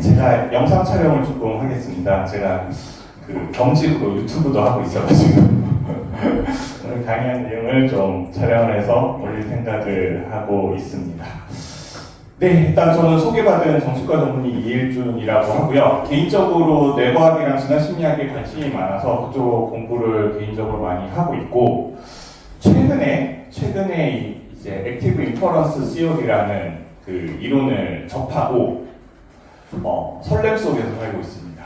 제가 영상 촬영을 조금 하겠습니다. 제가 그 겸직으로 유튜브도 하고 있어가지고 오늘 강의한 내용을 좀 촬영을 해서 올릴 생각을 하고 있습니다. 네, 일단 저는 소개받은 정신과 전문의 이일준이라고 하고요. 개인적으로 뇌과학이랑 진화심리학에 관심이 많아서 그쪽 공부를 개인적으로 많이 하고 있고, 최근에 이제 액티브 인퍼런스 시어리라는 그 이론을 접하고 설렘 속에서 살고 있습니다.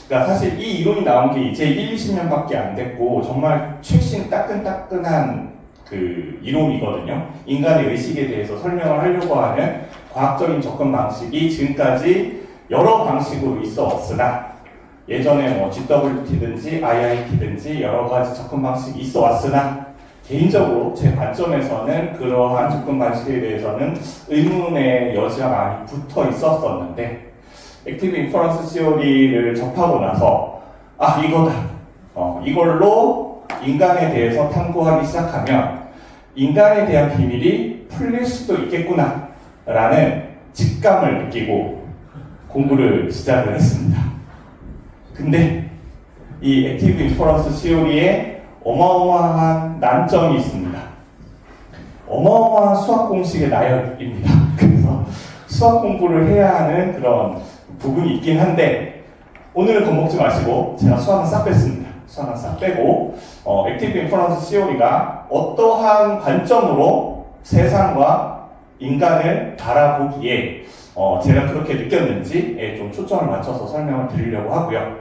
그러니까 사실 이 이론이 나온 게 이제 20-20년밖에 안 됐고 정말 최신 따끈따끈한 그 이론이거든요. 인간의 의식에 대해서 설명을 하려고 하는 과학적인 접근 방식이 지금까지 여러 방식으로 있어 왔으나, 예전에 뭐 GWT든지 IIT든지 여러 가지 접근 방식이 있어 왔으나, 개인적으로 제 관점에서는 그러한 접근 방식에 대해서는 의문의 여지가 많이 붙어 있었었는데, 액티브 인퍼런스 시어리를 접하고 나서 이거다. 이걸로 인간에 대해서 탐구하기 시작하면 인간에 대한 비밀이 풀릴 수도 있겠구나 라는 직감을 느끼고 공부를 시작을 했습니다. 근데 이 액티브 인퍼런스 시어리에 어마어마한 난점이 있습니다. 어마어마한 수학 공식의 나열입니다. 그래서 수학 공부를 해야 하는 그런 부분이 있긴 한데, 오늘은 겁먹지 마시고 제가 수학은 싹 뺐습니다. 수학은 싹 빼고 액티브 인퍼런스 시어리가 어떠한 관점으로 세상과 인간을 바라보기에 제가 그렇게 느꼈는지에 좀 초점을 맞춰서 설명을 드리려고 하고요.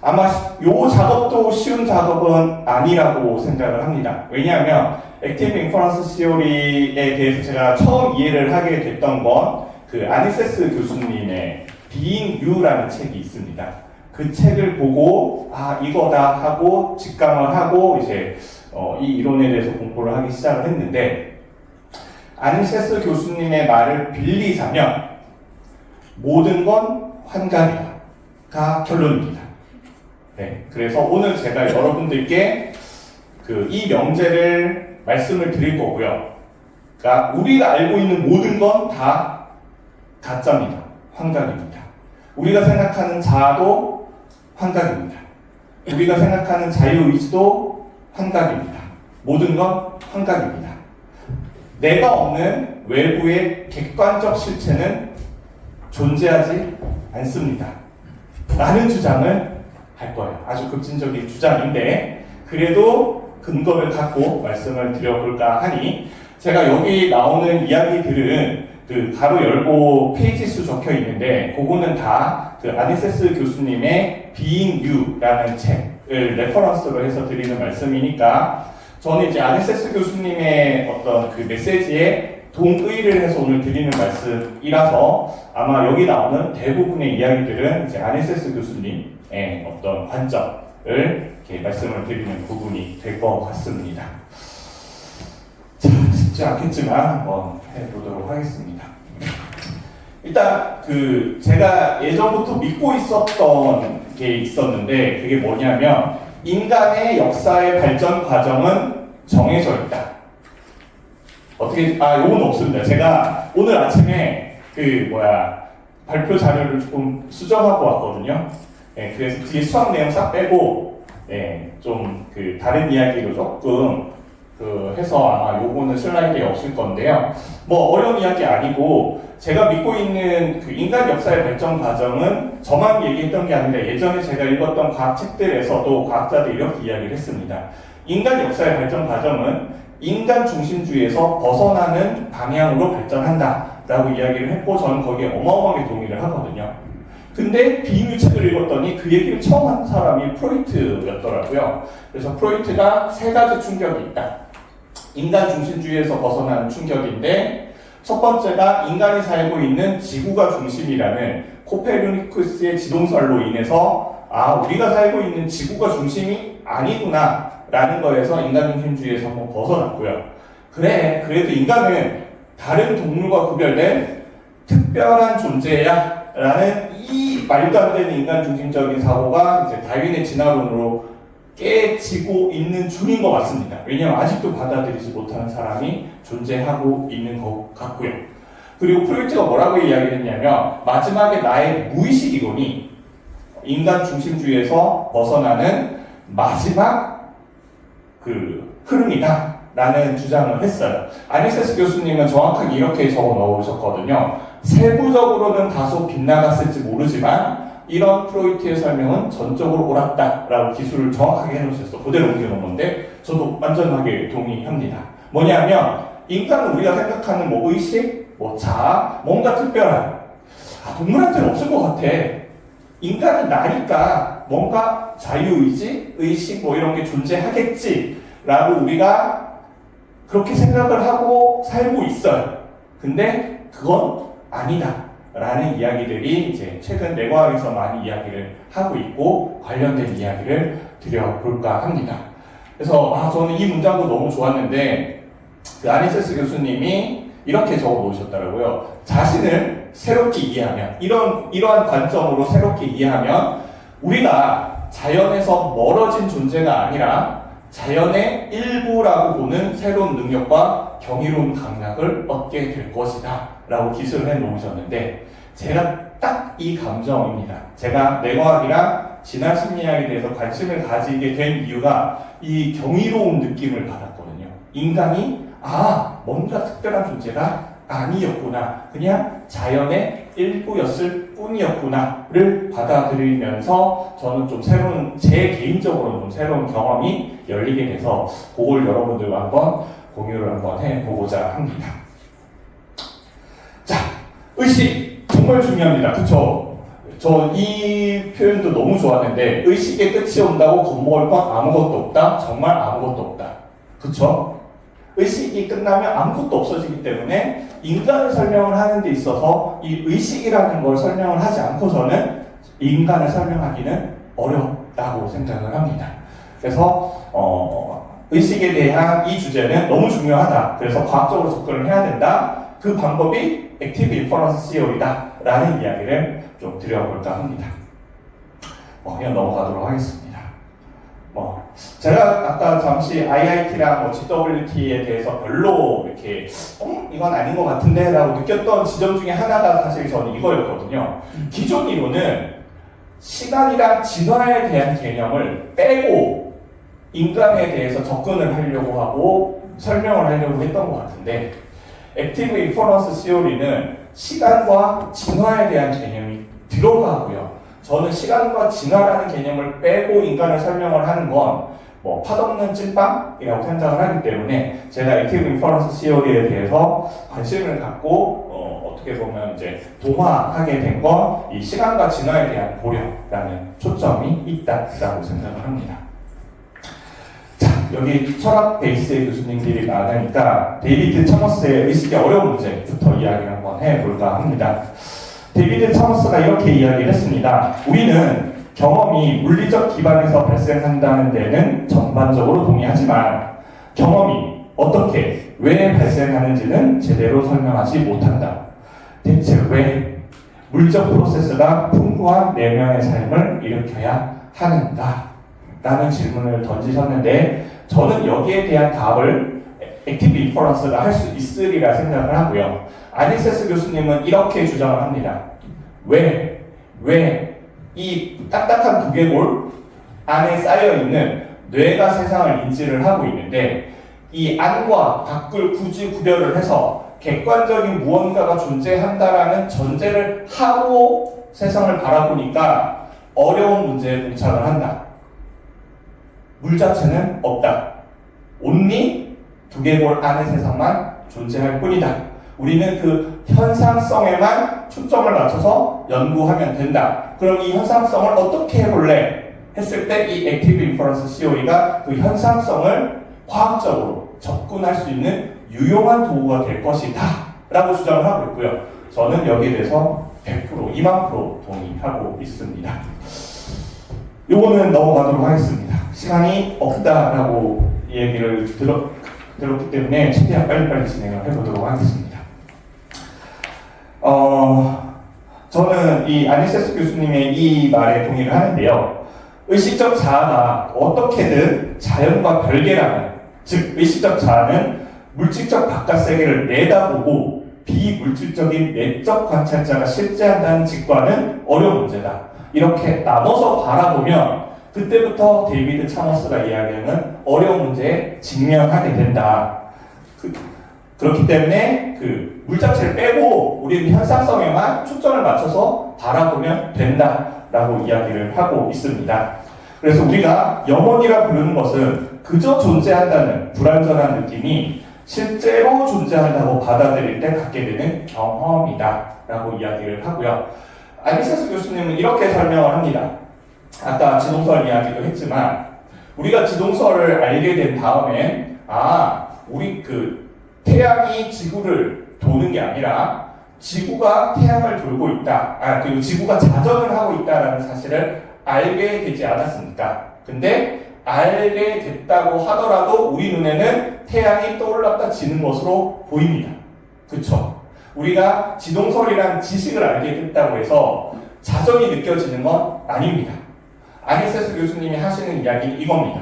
아마 요 작업도 쉬운 작업은 아니라고 생각을 합니다. 왜냐하면 액티브 인퍼런스 시어리에 대해서 제가 처음 이해를 하게 됐던 건 그 아니세스 교수님의 Being You라는 책이 있습니다. 그 책을 보고 이거다 하고 직감을 하고 이제 이 이론에 대해서 공부를 하기 시작을 했는데, 아니세스 교수님의 말을 빌리자면 모든 건 환각이다가 결론입니다. 네, 그래서 오늘 제가 여러분들께 이 명제를 말씀을 드릴 거고요. 그러니까 우리가 알고 있는 모든 건 다 가짜입니다. 환각입니다. 우리가 생각하는 자아도 환각입니다. 우리가 생각하는 자유의지도 환각입니다. 모든 건 환각입니다. 내가 없는 외부의 객관적 실체는 존재하지 않습니다. 라는 주장을 할 거예요. 아주 급진적인 주장인데, 그래도 근거를 갖고 말씀을 드려볼까 하니, 제가 여기 나오는 이야기들은 그 가로 열고 페이지 수 적혀 있는데, 그거는 다 그 아니세스 교수님의 Being You라는 책을 레퍼런스로 해서 드리는 말씀이니까, 저는 이제 아니세스 교수님의 어떤 그 메시지에 동의를 해서 오늘 드리는 말씀이라서 아마 여기 나오는 대부분의 이야기들은 이제 아니세스 교수님의 어떤 관점을 이렇게 말씀을 드리는 부분이 될 것 같습니다. 자, 쉽지 않겠지만 한번 해보도록 하겠습니다. 일단 제가 예전부터 믿고 있었던 게 있었는데, 그게 뭐냐면 인간의 역사의 발전 과정은 정해져 있다. 요건 없습니다. 제가 오늘 아침에 발표 자료를 조금 수정하고 왔거든요. 네, 그래서 뒤에 수학 내용 싹 빼고, 좀 다른 이야기로 조금 해서 아마 요거는 슬라이드에 없을 건데요. 뭐 어려운 이야기 아니고, 제가 믿고 있는 인간 역사의 발전 과정은 저만 얘기했던 게 아니라 예전에 제가 읽었던 과학 책들에서도 과학자들이 이렇게 이야기를 했습니다. 인간 역사의 발전 과정은 인간 중심주의에서 벗어나는 방향으로 발전한다 라고 이야기를 했고, 저는 거기에 어마어마하게 동의를 하거든요. 근데 비인류 책을 읽었더니 그 얘기를 처음 한 사람이 프로이트였더라고요. 그래서 프로이트가 세 가지 충격이 있다. 인간 중심주의에서 벗어나는 충격인데, 첫 번째가 인간이 살고 있는 지구가 중심이라는 코페르니쿠스의 지동설로 인해서 우리가 살고 있는 지구가 중심이 아니구나 라는 거에서 인간 중심주의에서 한번 벗어났고요. 그래도 인간은 다른 동물과 구별된 특별한 존재야 라는 이 말도 안 되는 인간 중심적인 사고가 이제 다윈의 진화론으로 깨지고 있는 중인 것 같습니다. 왜냐하면 아직도 받아들이지 못하는 사람이 존재하고 있는 것 같고요. 그리고 프로이트가 뭐라고 이야기했냐면 마지막에 나의 무의식 이론이 인간 중심주의에서 벗어나는 마지막 그 흐름이다 라는 주장을 했어요. 아니세스 교수님은 정확하게 이렇게 적어 넣으셨거든요. 세부적으로는 다소 빗나갔을지 모르지만 이런 프로이트의 설명은 전적으로 옳았다 라고 기술을 정확하게 해놓으셨어. 그대로 옮겨놓은 건데 저도 완전하게 동의합니다. 뭐냐면 인간은 우리가 생각하는 뭐 의식, 뭐 자아, 뭔가 특별한 동물한테는 없을 것 같아. 인간은 나니까 뭔가 자유의지, 의식 뭐 이런 게 존재하겠지 라고 우리가 그렇게 생각을 하고 살고 있어요. 근데 그건 아니다 라는 이야기들이 이제 최근 뇌과학에서 많이 이야기를 하고 있고 관련된 이야기를 드려볼까 합니다. 그래서 저는 이 문장도 너무 좋았는데 그 아니세스 교수님이 이렇게 적어 놓으셨더라고요. 자신을 새롭게 이해하면 이러한 관점으로 새롭게 이해하면 우리가 자연에서 멀어진 존재가 아니라 자연의 일부라고 보는 새로운 능력과 경이로운 감각을 얻게 될 것이다 라고 기술을 해 놓으셨는데 제가 딱 이 감정입니다. 제가 뇌과학이랑 진화 심리학에 대해서 관심을 가지게 된 이유가 이 경이로운 느낌을 받았거든요. 인간이 뭔가 특별한 존재가 아니었구나, 그냥 자연의 일부였을 뿐이었구나를 받아들이면서 저는 좀 새로운, 제 개인적으로 좀 새로운 경험이 열리게 돼서 그걸 여러분들과 한번 공유를 한번 해보고자 합니다. 자, 의식 정말 중요합니다. 그쵸? 저 이 표현도 너무 좋았는데 의식의 끝이 온다고 겁먹을 건 아무것도 없다? 정말 아무것도 없다. 그쵸? 의식이 끝나면 아무것도 없어지기 때문에 인간을 설명을 하는 데 있어서 이 의식이라는 걸 설명을 하지 않고서는 인간을 설명하기는 어렵다고 생각을 합니다. 그래서 의식에 대한 이 주제는 너무 중요하다. 그래서 과학적으로 접근을 해야 된다. 그 방법이 액티브 인퍼런스 시어리다 라는 이야기를 좀 드려볼까 합니다. 그냥 넘어가도록 하겠습니다. 제가 아까 잠시 IIT랑 GWT에 대해서 별로 이렇게 이건 아닌 것 같은데 라고 느꼈던 지점 중에 하나가 사실 저는 이거였거든요. 기존 이론은 시간이랑 진화에 대한 개념을 빼고 인간에 대해서 접근을 하려고 하고 설명을 하려고 했던 것 같은데 액티브 인퍼런스 시어리는 시간과 진화에 대한 개념이 들어가고요. 저는 시간과 진화라는 개념을 빼고 인간을 설명을 하는 건 팥없는 찐빵이라고 생각을 하기 때문에 제가 액티브 인퍼런스 시어리에 대해서 관심을 갖고 어떻게 보면 이제 동화하게 된 건 이 시간과 진화에 대한 고려라는 초점이 있다라고 생각을 합니다. 여기 철학 베이스의 교수님들이 많으니까 데이비드 차머스의 의식의 어려운 문제부터 이야기를 한번 해볼까 합니다. 데이비드 차머스가 이렇게 이야기를 했습니다. 우리는 경험이 물리적 기반에서 발생한다는 데는 전반적으로 동의하지만 경험이 어떻게, 왜 발생하는지는 제대로 설명하지 못한다. 대체 왜 물리적 프로세스가 풍부한 내면의 삶을 일으켜야 하는가? 라는 질문을 던지셨는데 저는 여기에 대한 답을 액티브 인퍼런스가 할 수 있으리라 생각을 하고요. 아니세스 교수님은 이렇게 주장을 합니다. 왜 이 딱딱한 두개골 안에 쌓여있는 뇌가 세상을 인지를 하고 있는데 이 안과 밖을 굳이 구별을 해서 객관적인 무언가가 존재한다라는 전제를 하고 세상을 바라보니까 어려운 문제에 봉착을 한다. 물 자체는 없다. 온리 두개골 안의 세상만 존재할 뿐이다. 우리는 그 현상성에만 초점을 맞춰서 연구하면 된다. 그럼 이 현상성을 어떻게 해볼래? 했을 때 이 액티브 인퍼런스 시어리가 그 현상성을 과학적으로 접근할 수 있는 유용한 도구가 될 것이다 라고 주장을 하고 있고요. 저는 여기에 대해서 100%, 2만 % 동의하고 있습니다. 요거는 넘어가도록 하겠습니다. 시간이 없다라고 얘기를 들었기 때문에 최대한 빨리빨리 진행을 해보도록 하겠습니다. 저는 이 아니세스 교수님의 이 말에 동의를 하는데요. 의식적 자아가 어떻게든 자연과 별개라는, 즉 의식적 자아는 물질적 바깥 세계를 내다보고 비물질적인 내적 관찰자가 실제한다는 직관은 어려운 문제다. 이렇게 나눠서 바라보면 그때부터 데이비드 차머스가 이야기하는 어려운 문제에 직면하게 된다. 그렇기 때문에 그 물자체를 빼고 우리는 현상성에만 초점을 맞춰서 바라보면 된다라고 이야기를 하고 있습니다. 그래서 우리가 영혼이라 부르는 것은 그저 존재한다는 불완전한 느낌이 실제로 존재한다고 받아들일 때 갖게 되는 경험이다 라고 이야기를 하고요. 아니세스 교수님은 이렇게 설명을 합니다. 아까 지동설 이야기도 했지만 우리가 지동설을 알게 된 다음엔 우리 그 태양이 지구를 도는 게 아니라 지구가 태양을 돌고 있다. 그리고 지구가 자전을 하고 있다라는 사실을 알게 되지 않았습니까? 근데 알게 됐다고 하더라도 우리 눈에는 태양이 떠올랐다 지는 것으로 보입니다. 그쵸? 우리가 지동설이라는 지식을 알게 됐다고 해서 자전이 느껴지는 건 아닙니다. 아니세스 교수님이 하시는 이야기는 이겁니다.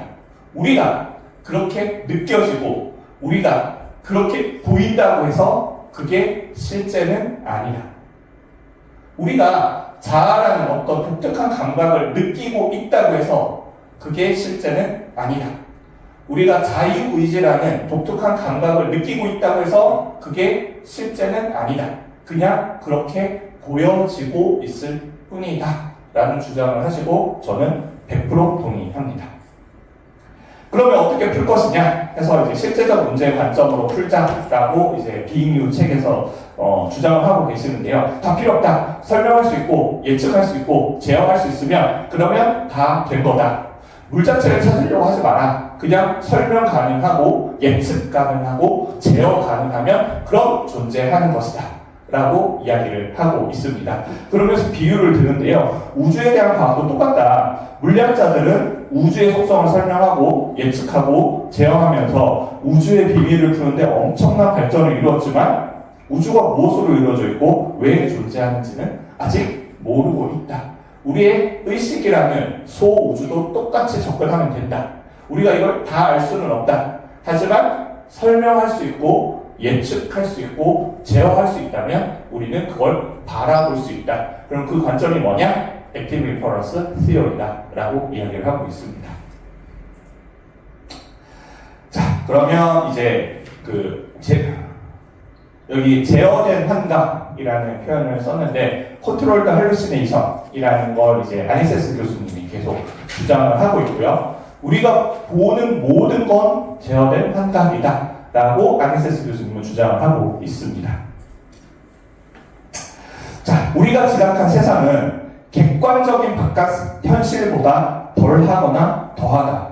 우리가 그렇게 느껴지고 우리가 그렇게 보인다고 해서 그게 실제는 아니다. 우리가 자아라는 어떤 독특한 감각을 느끼고 있다고 해서 그게 실제는 아니다. 우리가 자유의지라는 독특한 감각을 느끼고 있다고 해서 그게 실제는 아니다. 그냥 그렇게 보여지고 있을 뿐이다. 라는 주장을 하시고 저는 100% 동의합니다. 그러면 어떻게 풀 것이냐 해서 이제 실제적 문제 관점으로 풀자라고 이제 비잉유 책에서 주장을 하고 계시는데요. 다 필요 없다. 설명할 수 있고 예측할 수 있고 제어할 수 있으면 그러면 다 된 거다. 물 자체를 찾으려고 하지 마라. 그냥 설명 가능하고 예측 가능하고 제어 가능하면 그럼 존재하는 것이다. 라고 이야기를 하고 있습니다. 그러면서 비유를 드는데요. 우주에 대한 과학도 똑같다. 물리학자들은 우주의 속성을 설명하고 예측하고 제어하면서 우주의 비밀을 푸는데 엄청난 발전을 이루었지만 우주가 무엇으로 이루어져 있고 왜 존재하는지는 아직 모르고 있다. 우리의 의식이라는 소우주도 똑같이 접근하면 된다. 우리가 이걸 다 알 수는 없다. 하지만 설명할 수 있고 예측할 수 있고 제어할 수 있다면 우리는 그걸 바라볼 수 있다. 그럼 그 관점이 뭐냐? Active Inference Theory다 라고 이야기를 하고 있습니다. 자, 그러면 이제 여기 제어된 환각이라는 표현을 썼는데 Controlled Hallucination이라는 걸 이제 아니세스 교수님이 계속 주장을 하고 있고요. 우리가 보는 모든 건 제어된 환각이다 라고 아니세스 교수님은 주장을 하고 있습니다. 자, 우리가 지각한 세상은 객관적인 바깥 현실보다 덜하거나 더하다.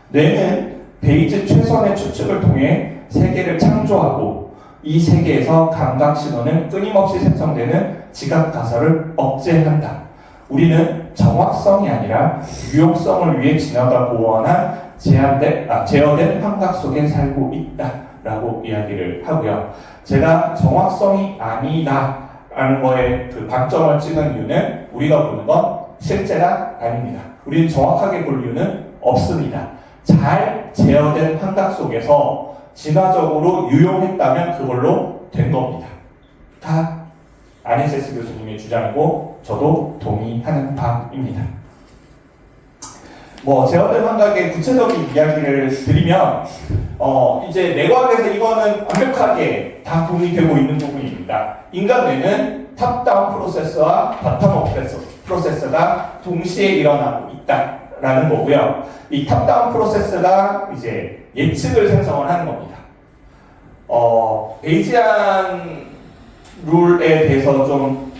뇌는 베이즈 최선의 추측을 통해 세계를 창조하고 이 세계에서 감각 신호는 끊임없이 생성되는 지각 가설을 억제한다. 우리는 정확성이 아니라 유용성을 위해 진화가 고안한 제어된 환각 속에 살고 있다라고 이야기를 하고요. 제가 정확성이 아니다라는 거에 그 방점을 찍은 이유는 우리가 보는 건 실제가 아닙니다. 우리는 정확하게 볼 이유는 없습니다. 잘 제어된 환각 속에서 진화적으로 유용했다면 그걸로 된 겁니다. 다 아니세스 교수님의 주장이고 저도 동의하는 바입니다. 제어된 환각의 구체적인 이야기를 드리면 이제 내과학에서 이거는 완벽하게 다 동의되고 있는 부분입니다. 인간 뇌는 탑다운 프로세서와 바텀업 프로세서가 동시에 일어나고 있다라는 거고요. 이 탑다운 프로세서가 이제 예측을 생성을 하는 겁니다. 베이지안 룰에 대해서 좀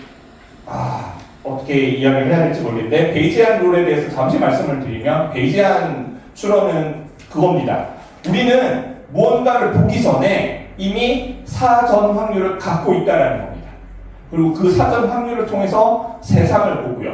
어떻게 이야기를 해야 될지 모르겠는데 베이지안 룰에 대해서 잠시 말씀을 드리면 베이지안 추론은 그겁니다. 우리는 무언가를 보기 전에 이미 사전 확률을 갖고 있다는 겁니다. 그리고 그 사전 확률을 통해서 세상을 보고요.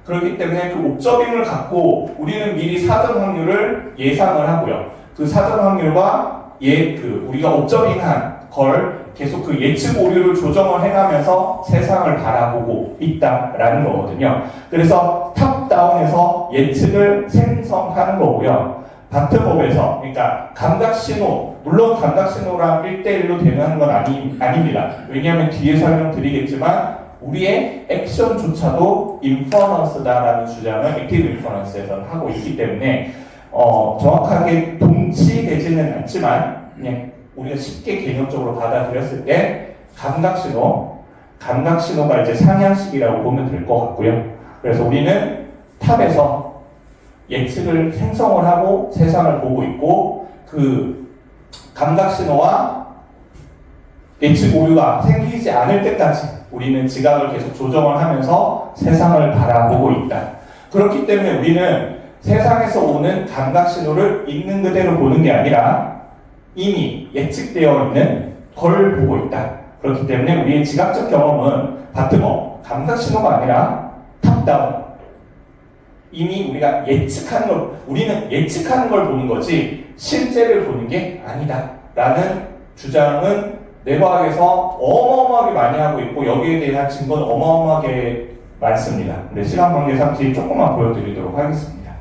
그렇기 때문에 그 옵저빙을 갖고 우리는 미리 사전 확률을 예상을 하고요. 그 사전 확률과 우리가 옵저빙한 걸 계속 그 예측 오류를 조정을 해가면서 세상을 바라보고 있다라는 거거든요. 그래서 탑다운에서 예측을 생성하는 거고요. 바텀업에서, 그러니까 감각신호, 물론 감각신호랑 1대1로 대응하는 건 아닙니다. 왜냐하면 뒤에 설명드리겠지만 우리의 액션조차도 인퍼런스다라는 주장을 액티브 인퍼런스에서는 하고 있기 때문에 정확하게 동치되지는 않지만 그냥 우리가 쉽게 개념적으로 받아들였을 때 감각신호가 이제 상향식이라고 보면 될 것 같고요. 그래서 우리는 탑에서 예측을 생성을 하고 세상을 보고 있고 그 감각신호와 예측 오류가 생기지 않을 때까지 우리는 지각을 계속 조정을 하면서 세상을 바라보고 있다. 그렇기 때문에 우리는 세상에서 오는 감각신호를 있는 그대로 보는 게 아니라 이미 예측되어 있는 걸 보고 있다. 그렇기 때문에 우리의 지각적 경험은 바텀업, 감각신호가 아니라 탑다운. 이미 우리가 우리는 예측하는 걸 보는 거지 실제를 보는 게 아니다 라는 주장은 뇌과학에서 어마어마하게 많이 하고 있고 여기에 대한 증거는 어마어마하게 많습니다. 근데 시간 관계상 조금만 보여드리도록 하겠습니다.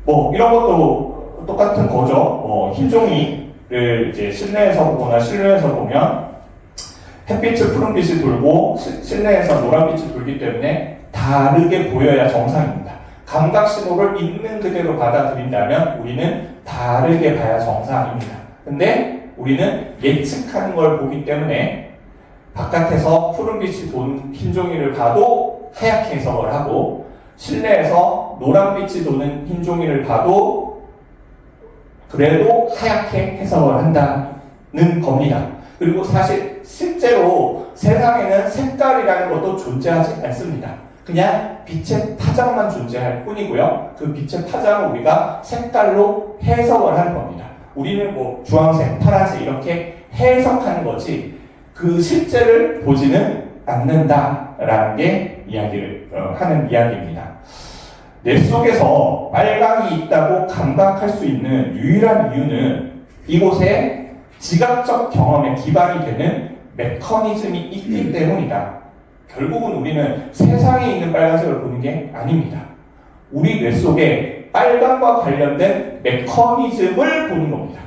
뭐 이런 것도 똑같은 거죠. 흰 종이를 이제 실내에서 보거나 실내에서 보면 햇빛을 푸른빛이 돌고 실내에서 노란빛이 돌기 때문에 다르게 보여야 정상입니다. 감각 신호를 있는 그대로 받아들인다면 우리는 다르게 봐야 정상입니다. 근데 우리는 예측하는 걸 보기 때문에 바깥에서 푸른빛이 도는 흰 종이를 봐도 하얗게 해석을 하고 실내에서 노란빛이 도는 흰 종이를 봐도 그래도 하얗게 해석을 한다는 겁니다. 그리고 사실 실제로 세상에는 색깔이라는 것도 존재하지 않습니다. 그냥 빛의 파장만 존재할 뿐이고요. 그 빛의 파장을 우리가 색깔로 해석을 하는 겁니다. 우리는 뭐 주황색, 파란색 이렇게 해석하는 거지 그 실제를 보지는 않는다라는 게 하는 이야기입니다. 뇌 속에서 빨강이 있다고 감각할 수 있는 유일한 이유는 이곳에 지각적 경험에 기반이 되는 메커니즘이 있기 때문이다. 결국은 우리는 세상에 있는 빨간색을 보는 게 아닙니다. 우리 뇌 속에 빨강과 관련된 메커니즘을 보는 겁니다.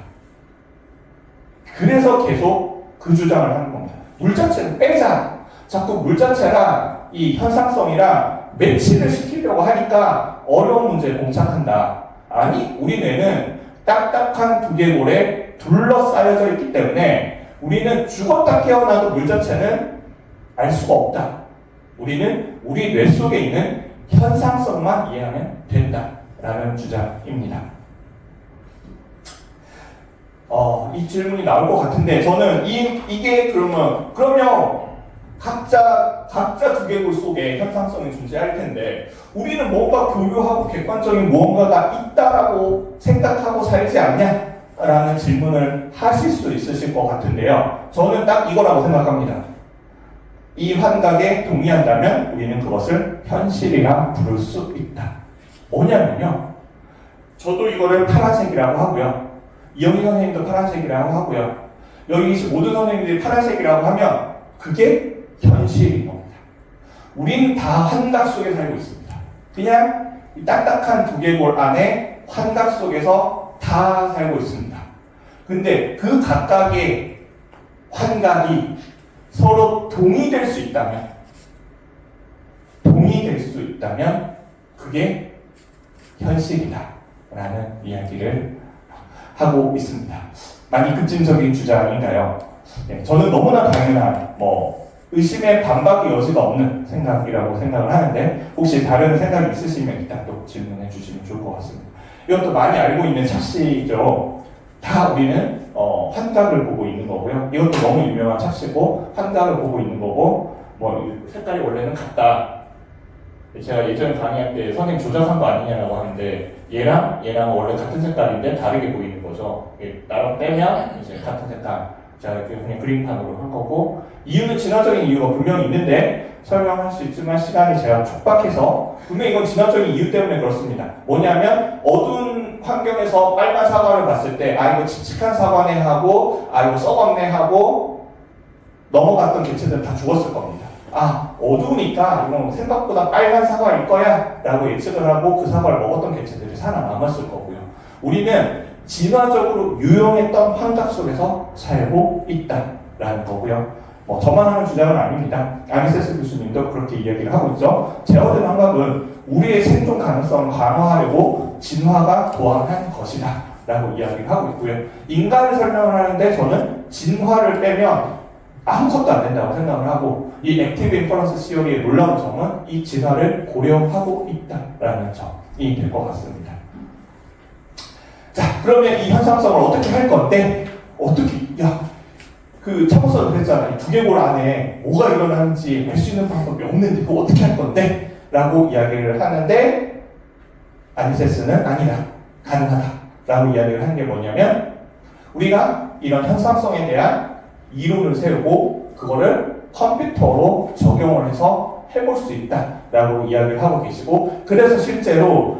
그래서 계속 그 주장을 하는 겁니다. 물 자체는 빼자. 자꾸 물 자체랑 이 현상성이랑 매치를 시키려고 하니까 어려운 문제에 봉착한다. 아니, 우리 뇌는 딱딱한 두개골에 둘러싸여져 있기 때문에 우리는 죽었다 깨어나도 물 자체는 알 수가 없다. 우리는 우리 뇌 속에 있는 현상성만 이해하면 된다라는 주장입니다. 이 질문이 나올 것 같은데 저는 이게 그러면 각자 두개골 속에 현상성이 존재할 텐데 우리는 뭔가 교류하고 객관적인 무언가가 있다라고 생각하고 살지 않냐? 라는 질문을 하실 수 있으실 것 같은데요. 저는 딱 이거라고 생각합니다. 이 환각에 동의한다면 우리는 그것을 현실이라 부를 수 있다. 뭐냐면요. 저도 이거를 파란색이라고 하고요. 이영희 선생님도 파란색이라고 하고요. 여기 계신 모든 선생님들이 파란색이라고 하면 그게 현실인 겁니다. 우리는 다 환각 속에 살고 있습니다. 그냥 이 딱딱한 두개골 안에 환각 속에서 다 살고 있습니다. 근데 그 각각의 환각이 서로 동의될 수 있다면 그게 현실이다 라는 이야기를 하고 있습니다. 많이 급진적인 주장인가요? 네, 저는 너무나 당연한 의심의 반박의 여지가 없는 생각이라고 생각을 하는데 혹시 다른 생각이 있으시면 이따 또 질문해 주시면 좋을 것 같습니다. 이것도 많이 알고 있는 착시죠. 다 우리는 환각을 보고 있는 거고요. 이것도 너무 유명한 착시고 환각을 보고 있는 거고 색깔이 원래는 같다. 제가 예전에 강의할 때 선생님 조작한 거 아니냐라고 하는데 얘랑 원래 같은 색깔인데 다르게 보이는 거죠. 나랑 빼면 이제 같은 색깔. 제가 그냥 그림판으로 한 거고 이유는 진화적인 이유가 분명히 있는데 설명할 수 있지만 시간이 제가 촉박해서 분명히 이건 진화적인 이유 때문에 그렇습니다. 뭐냐면 어두운 환경에서 빨간 사과를 봤을 때 이거 칙칙한 사과네 하고 이거 썩었네 하고 넘어갔던 개체들은 다 죽었을 겁니다. 어두우니까 이건 생각보다 빨간 사과일 거야 라고 예측을 하고 그 사과를 먹었던 개체들이 살아남았을 거고요. 우리는 진화적으로 유용했던 환각 속에서 살고 있다라는 거고요. 뭐 저만 하는 주장은 아닙니다. 아니세스 교수님도 그렇게 이야기를 하고 있죠. 제어된 환각은 우리의 생존 가능성을 강화하려고 진화가 도안한 것이다 라고 이야기를 하고 있고요. 인간을 설명을 하는데 저는 진화를 빼면 아무것도 안 된다고 생각을 하고, 이 액티브 인퍼런스 시어리의 놀라운 점은 이 진화를 고려하고 있다라는 점이 될 것 같습니다. 자, 그러면 이 현상성을 어떻게 할 건데, 차고서도 그랬잖아. 이 두개골 안에 뭐가 일어나는지 알 수 있는 방법이 없는데 그거 어떻게 할 건데? 라고 이야기를 하는데, 아니세스는 아니다, 가능하다 라고 이야기를 하는 게 뭐냐면, 우리가 이런 현상성에 대한 이론을 세우고 그거를 컴퓨터로 적용을 해서 해볼 수 있다라고 이야기를 하고 계시고, 그래서 실제로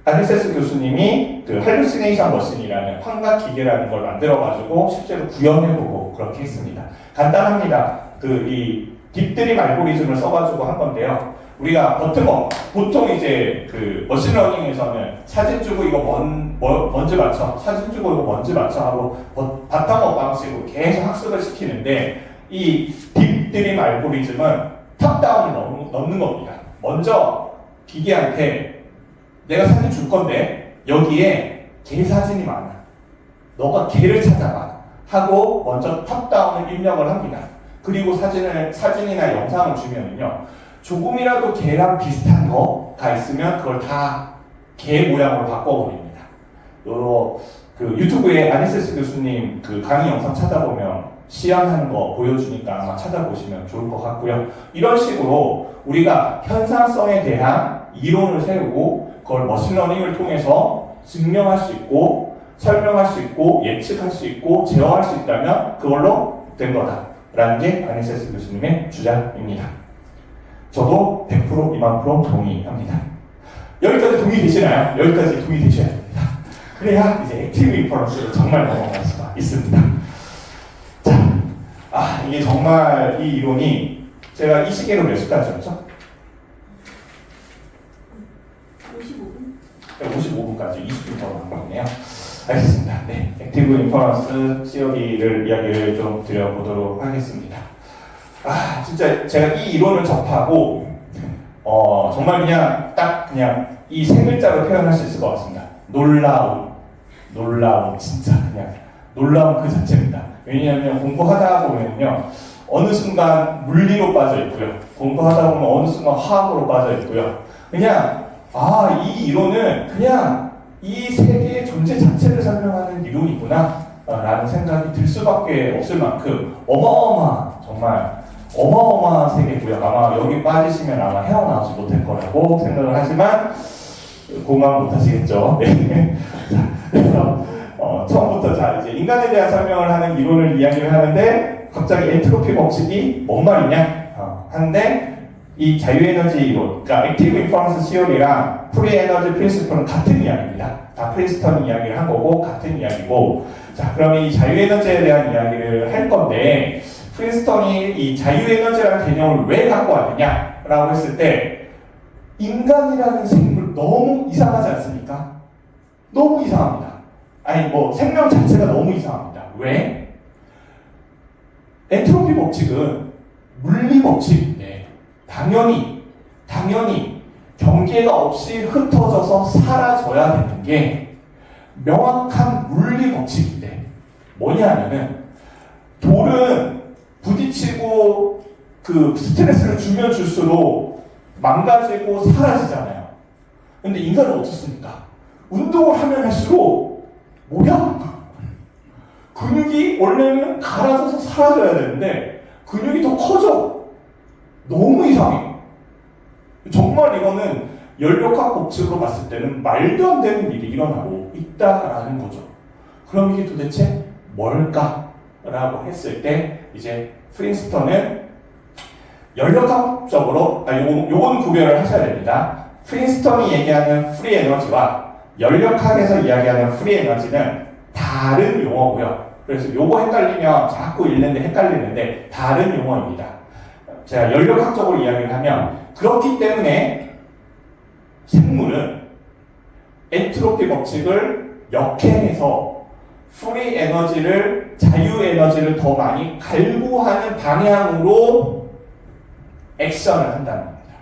아니세스 교수님이 할루시네이션 머신이라는 환각 기계라는 걸 만들어가지고 실제로 구현해보고 그렇게 했습니다. 간단합니다. 이 딥드림 알고리즘을 써가지고 한 건데요. 우리가 보통 이제 머신러닝에서는 사진 주고 이거 먼지 맞춰, 사진 주고 이거 먼지 맞춰 하고 바탕업 방식으로 계속 학습을 시키는데, 이 딥드림 알고리즘은 탑다운을 넣는 겁니다. 먼저 기계한테 내가 사진 줄 건데 여기에 개 사진이 많아, 너가 개를 찾아봐 하고 먼저 탑다운을 입력을 합니다. 그리고 사진이나 영상을 주면은요, 조금이라도 개랑 비슷한 거가 있으면 그걸 다 개 모양으로 바꿔버립니다. 유튜브에 아니세스 교수님 강의 영상 찾아보면 시연하는 거 보여주니까 아마 찾아보시면 좋을 것 같고요. 이런 식으로 우리가 현상성에 대한 이론을 세우고 그걸 머신러닝을 통해서 증명할 수 있고 설명할 수 있고 예측할 수 있고 제어할 수 있다면 그걸로 된 거다라는 게 아니세스 교수님의 주장입니다. 저도 100% 이만 프로 동의합니다. 여기까지 동의되시나요? 여기까지 동의되셔야 됩니다. 그래야 이제 액티브 인퍼런스로 정말 넘어갈 수가 있습니다. 자, 이게 정말 이 이론이 제가 이 시계로 몇 시까지였죠? 55분까지 20분 더 남았네요. 알겠습니다. 네, 액티브 인퍼런스 시어리를 이야기를 좀 드려보도록 하겠습니다. 진짜 제가 이 이론을 접하고 정말 그냥 이 세 글자로 표현할 수 있을 것 같습니다. 놀라움, 진짜 그냥 놀라움 그 자체입니다. 왜냐하면 공부하다 보면요, 어느 순간 물리로 빠져 있고요, 공부하다 보면 어느 순간 화학으로 빠져 있고요. 그냥 이 이론은 그냥 이 세계의 존재 자체를 설명하는 이론이구나 라는 생각이 들 수밖에 없을 만큼 정말 어마어마한 세계고요. 아마 여기 빠지시면 아마 헤어나오지 못할 거라고 생각을 하지만 공감 못하시겠죠. 네. 그래서 처음부터 이제 인간에 대한 설명을 하는 이론을 이야기를 하는데, 갑자기 엔트로피 법칙이 뭔 말이냐 하는데, 이 자유에너지 이론, 그러니까 액티브 인퍼런스 시어리랑 프리 에너지 프린시플은 같은 이야기입니다. 다 프린스턴 이야기를 한 거고 같은 이야기고. 자, 그러면 이 자유에너지에 대한 이야기를 할 건데, 프린스턴이 이 자유에너지라는 개념을 왜 갖고 왔느냐라고 했을 때, 인간이라는 생물 너무 이상하지 않습니까? 너무 이상합니다. 생명 자체가 너무 이상합니다. 왜? 엔트로피 법칙은 물리 법칙인데 당연히 경계가 없이 흩어져서 사라져야 되는 게 명확한 물리 법칙인데, 뭐냐면은 돌은 부딪히고 스트레스를 주면 줄수록 망가지고 사라지잖아요. 근데 인간은 어떻습니까? 운동을 하면 할수록 근육이 원래는 갈아져서 사라져야 되는데 근육이 더 커져. 너무 이상해. 정말 이거는 연력학 법칙으로 봤을 때는 말도 안 되는 일이 일어나고 있다라는 거죠. 그럼 이게 도대체 뭘까라고 했을 때, 이제 프린스턴은 연력학적으로 요건 구별을 하셔야 됩니다. 프린스턴이 얘기하는 프리 에너지와 연력학에서 이야기하는 프리 에너지는 다른 용어고요. 그래서 요거 헷갈리면 자꾸 읽는데 헷갈리는데 다른 용어입니다. 제가 연력학적으로 이야기를 하면, 그렇기 때문에 생물은 엔트로피 법칙을 역행해서 프리 에너지를, 자유 에너지를 더 많이 갈구하는 방향으로 액션을 한다는 겁니다.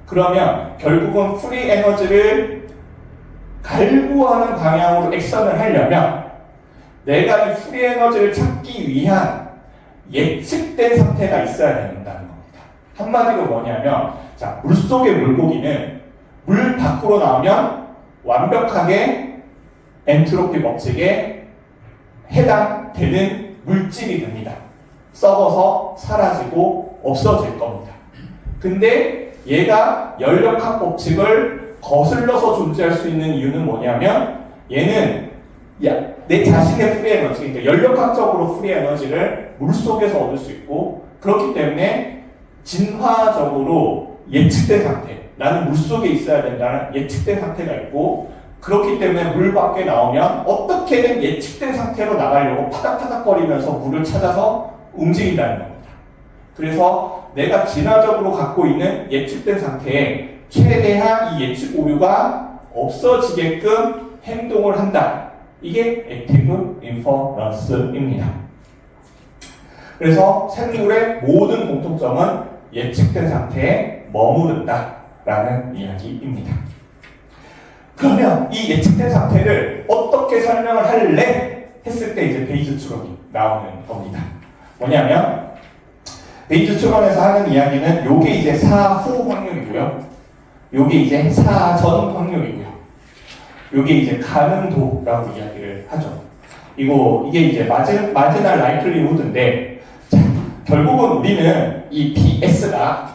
그러면 결국은 프리 에너지를 갈구하는 방향으로 액션을 하려면 내가 이 프리 에너지를 찾기 위한 예측된 상태가 있어야 된다는 겁니다. 한마디로 뭐냐면, 자, 물속의 물고기는 물 밖으로 나오면 완벽하게 엔트로피 법칙에 해당되는 물질이 됩니다. 썩어서 사라지고 없어질 겁니다. 근데 얘가 연력학 법칙을 거슬러서 존재할 수 있는 이유는 뭐냐면, 얘는 내 자신의 프리 에너지, 그러니까 연력학적으로 프리 에너지를 물속에서 얻을 수 있고, 그렇기 때문에 진화적으로 예측된 상태, 나는 물속에 있어야 된다는 예측된 상태가 있고, 그렇기 때문에 물 밖에 나오면 어떻게든 예측된 상태로 나가려고 파닥파닥거리면서 물을 찾아서 움직인다는 겁니다. 그래서 내가 진화적으로 갖고 있는 예측된 상태에 최대한 이 예측 오류가 없어지게끔 행동을 한다. 이게 액티브 인퍼런스입니다. 그래서 생물의 모든 공통점은 예측된 상태에 머무른다라는 이야기입니다. 그러면 이 예측된 상태를 어떻게 설명을 할래? 했을 때 이제 베이즈 추론이 나오는 겁니다. 뭐냐면 베이즈 추론에서 하는 이야기는 요게 이제 사후 확률이고요. 요게 이제 사전 확률이고요. 요게 이제 가능도라고 이야기를 하죠. 이게 이제 마지널 라이클리후드인데, 자, 결국은 우리는 이 PS가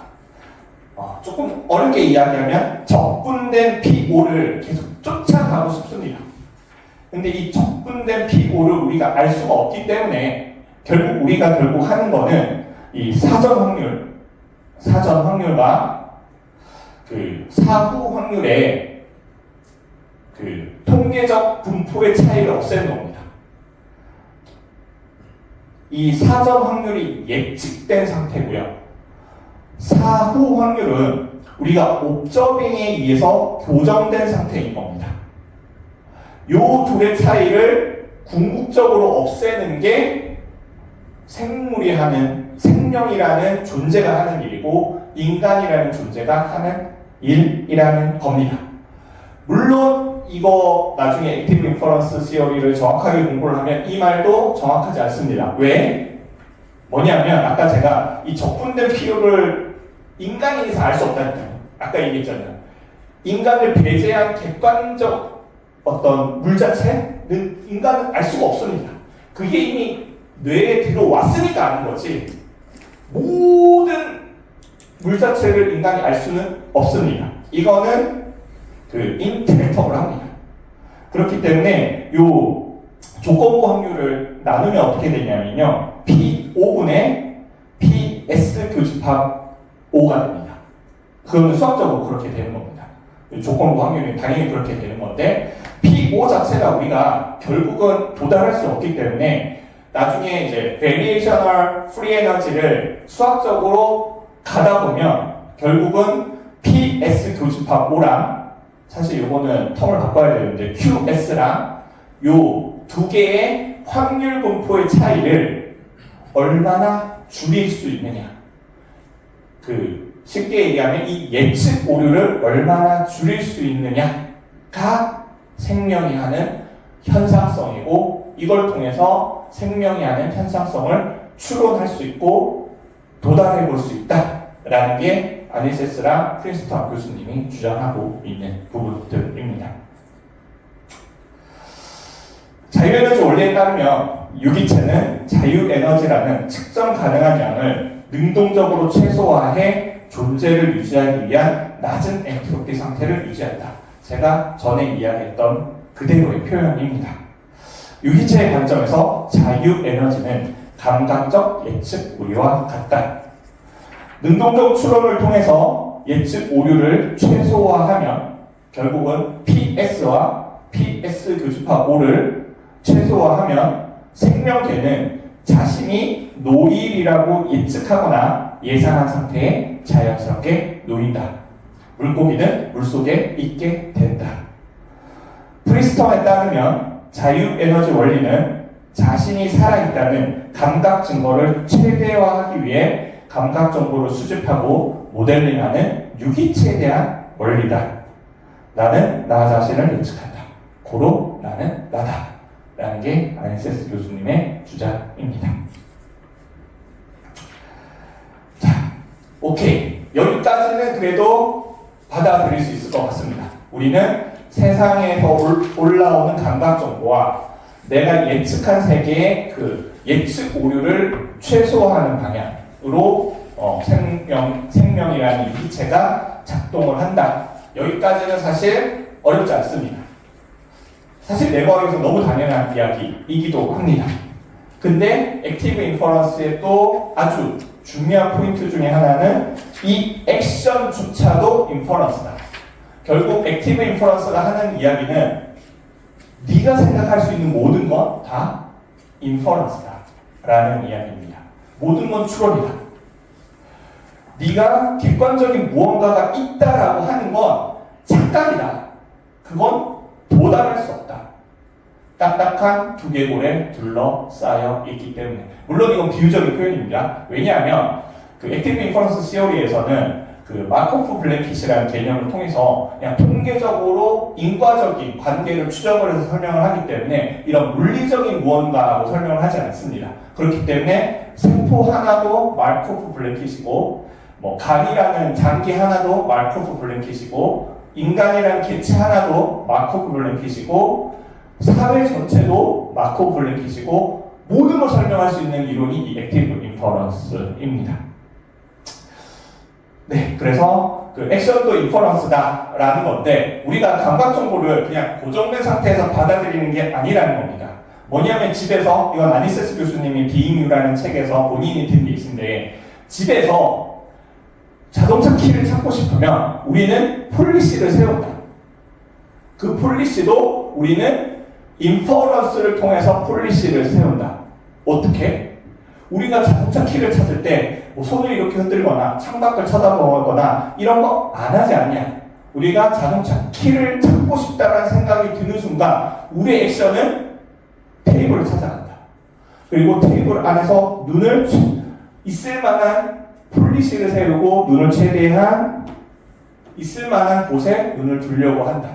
조금 어렵게 이야기하면 적분된 P5를 계속 쫓아가고 싶습니다. 근데 이 적분된 P5를 우리가 알 수가 없기 때문에 우리가 하는 거는 이 사전 확률과 그 사후 확률의 그 통계적 분포의 차이를 없애는 겁니다. 이 사전 확률이 예측된 상태고요. 사후 확률은 우리가 옵저빙에 의해서 교정된 상태인 겁니다. 요 둘의 차이를 궁극적으로 없애는 게 생명이라는 존재가 하는 일이고, 인간이라는 존재가 하는 일이라는 겁니다. 물론 이거 나중에 액티브 인퍼런스 시어리를 정확하게 공부를 하면 이 말도 정확하지 않습니다. 왜? 뭐냐면 아까 제가 이 적분된 P를 인간인에서 알 수 없다니까요. 아까 얘기했잖아요. 인간을 배제한 객관적 어떤 물 자체는 인간은 알 수가 없습니다. 그게 이미 뇌에 들어왔으니까 아는 거지, 모든 물 자체를 인간이 알 수는 없습니다. 이거는 그 인텔렉터블 합니다. 그렇기 때문에 요 조건부 확률을 나누면 어떻게 되냐면요, P5분의 PS 교집합 5가 됩니다. 그건 수학적으로 그렇게 되는 겁니다. 조건부 확률이 당연히 그렇게 되는 건데, P5 자체가 우리가 결국은 도달할 수 없기 때문에 나중에 이제 variational free energy를 수학적으로 가다 보면 결국은 PS 교집합 5랑, 사실 요거는 텀을 바꿔야 되는데 QS랑 요 두 개의 확률 분포의 차이를 얼마나 줄일 수 있느냐, 쉽게 얘기하면 이 예측 오류를 얼마나 줄일 수 있느냐가 생명이 하는 현상성이고, 이걸 통해서 생명이 하는 현상성을 추론할 수 있고 도달해 볼 수 있다라는 게 아니세스랑 프린스턴 교수님이 주장하고 있는 부분들입니다. 자유에너지 원리에 따르면 유기체는 자유에너지라는 측정 가능한 양을 능동적으로 최소화해 존재를 유지하기 위한 낮은 엔트로피 상태를 유지한다. 제가 전에 이야기했던 그대로의 표현입니다. 유기체의 관점에서 자유에너지는 감각적 예측 오류와 같다. 능동적 추론을 통해서 예측 오류를 최소화하면 결국은 PS와 PS 교집합 5를 최소화하면 생명체는 자신이 노일이라고 예측하거나 예상한 상태에 자연스럽게 놓인다. 물고기는 물속에 있게 된다. 프리스턴에 따르면 자유에너지 원리는 자신이 살아있다는 감각 증거를 최대화하기 위해 감각 정보를 수집하고 모델링하는 유기체에 대한 원리다. 나는 나 자신을 예측한다. 고로 나는 나다. 라는 게 아인세스 교수님의 주장입니다. 자, 오케이. 여기까지는 그래도 받아들일 수 있을 것 같습니다. 우리는 세상에서 올라오는 감각 정보와 내가 예측한 세계의 그 예측 오류를 최소화하는 방향으로 생명이라는 유기체가 작동을 한다. 여기까지는 사실 어렵지 않습니다. 사실 내과학에서 너무 당연한 이야기이기도 합니다. 근데 액티브 인퍼런스의 또 아주 중요한 포인트 중에 하나는 이 액션조차도 인퍼런스다. 결국 액티브 인퍼런스가 하는 이야기는 네가 생각할 수 있는 모든 건 다 인퍼런스다 라는 이야기입니다. 모든 건 추론이다. 네가 객관적인 무언가가 있다라고 하는 건 착각이다. 그건 도달할 수 없다. 딱딱한 두개골에 둘러싸여 있기 때문에. 물론 이건 비유적인 표현입니다. 왜냐하면 그 액티브 인퍼런스 시어리에서는 그 마코프 블랭킷이라는 개념을 통해서 그냥 통계적으로 인과적인 관계를 추정을 해서 설명을 하기 때문에 이런 물리적인 무언가라고 설명을 하지 않습니다. 그렇기 때문에 세포 하나도 마코프 블랭킷이고 뭐 간이라는 장기 하나도 마코프 블랭킷이고 인간이라는 개체 하나도 마코프 블랭킷이고 사회 전체도 마코프 블랭킷이고 모든 걸 설명할 수 있는 이론이 이 액티브 인퍼런스입니다. 네, 그래서 그 액션도 인퍼런스다라는 건데 우리가 감각 정보를 그냥 고정된 상태에서 받아들이는 게 아니라는 겁니다. 뭐냐면 집에서 이건 아니세스 교수님이 비잉유라는 책에서 본인이 든 예시인데 집에서 자동차 키를 찾고 싶으면 우리는 폴리시를 세운다. 그 폴리시도 우리는 인퍼런스를 통해서 폴리시를 세운다. 어떻게? 우리가 자동차 키를 찾을 때 뭐 손을 이렇게 흔들거나 창밖을 쳐다보거나 이런 거 안 하지 않냐. 우리가 자동차 키를 찾고 싶다는 생각이 드는 순간 우리의 액션은 테이블을 찾아간다. 그리고 테이블 안에서 눈을 있을 만한 폴리시를 세우고 눈을 최대한 있을 만한 곳에 눈을 두려고 한다.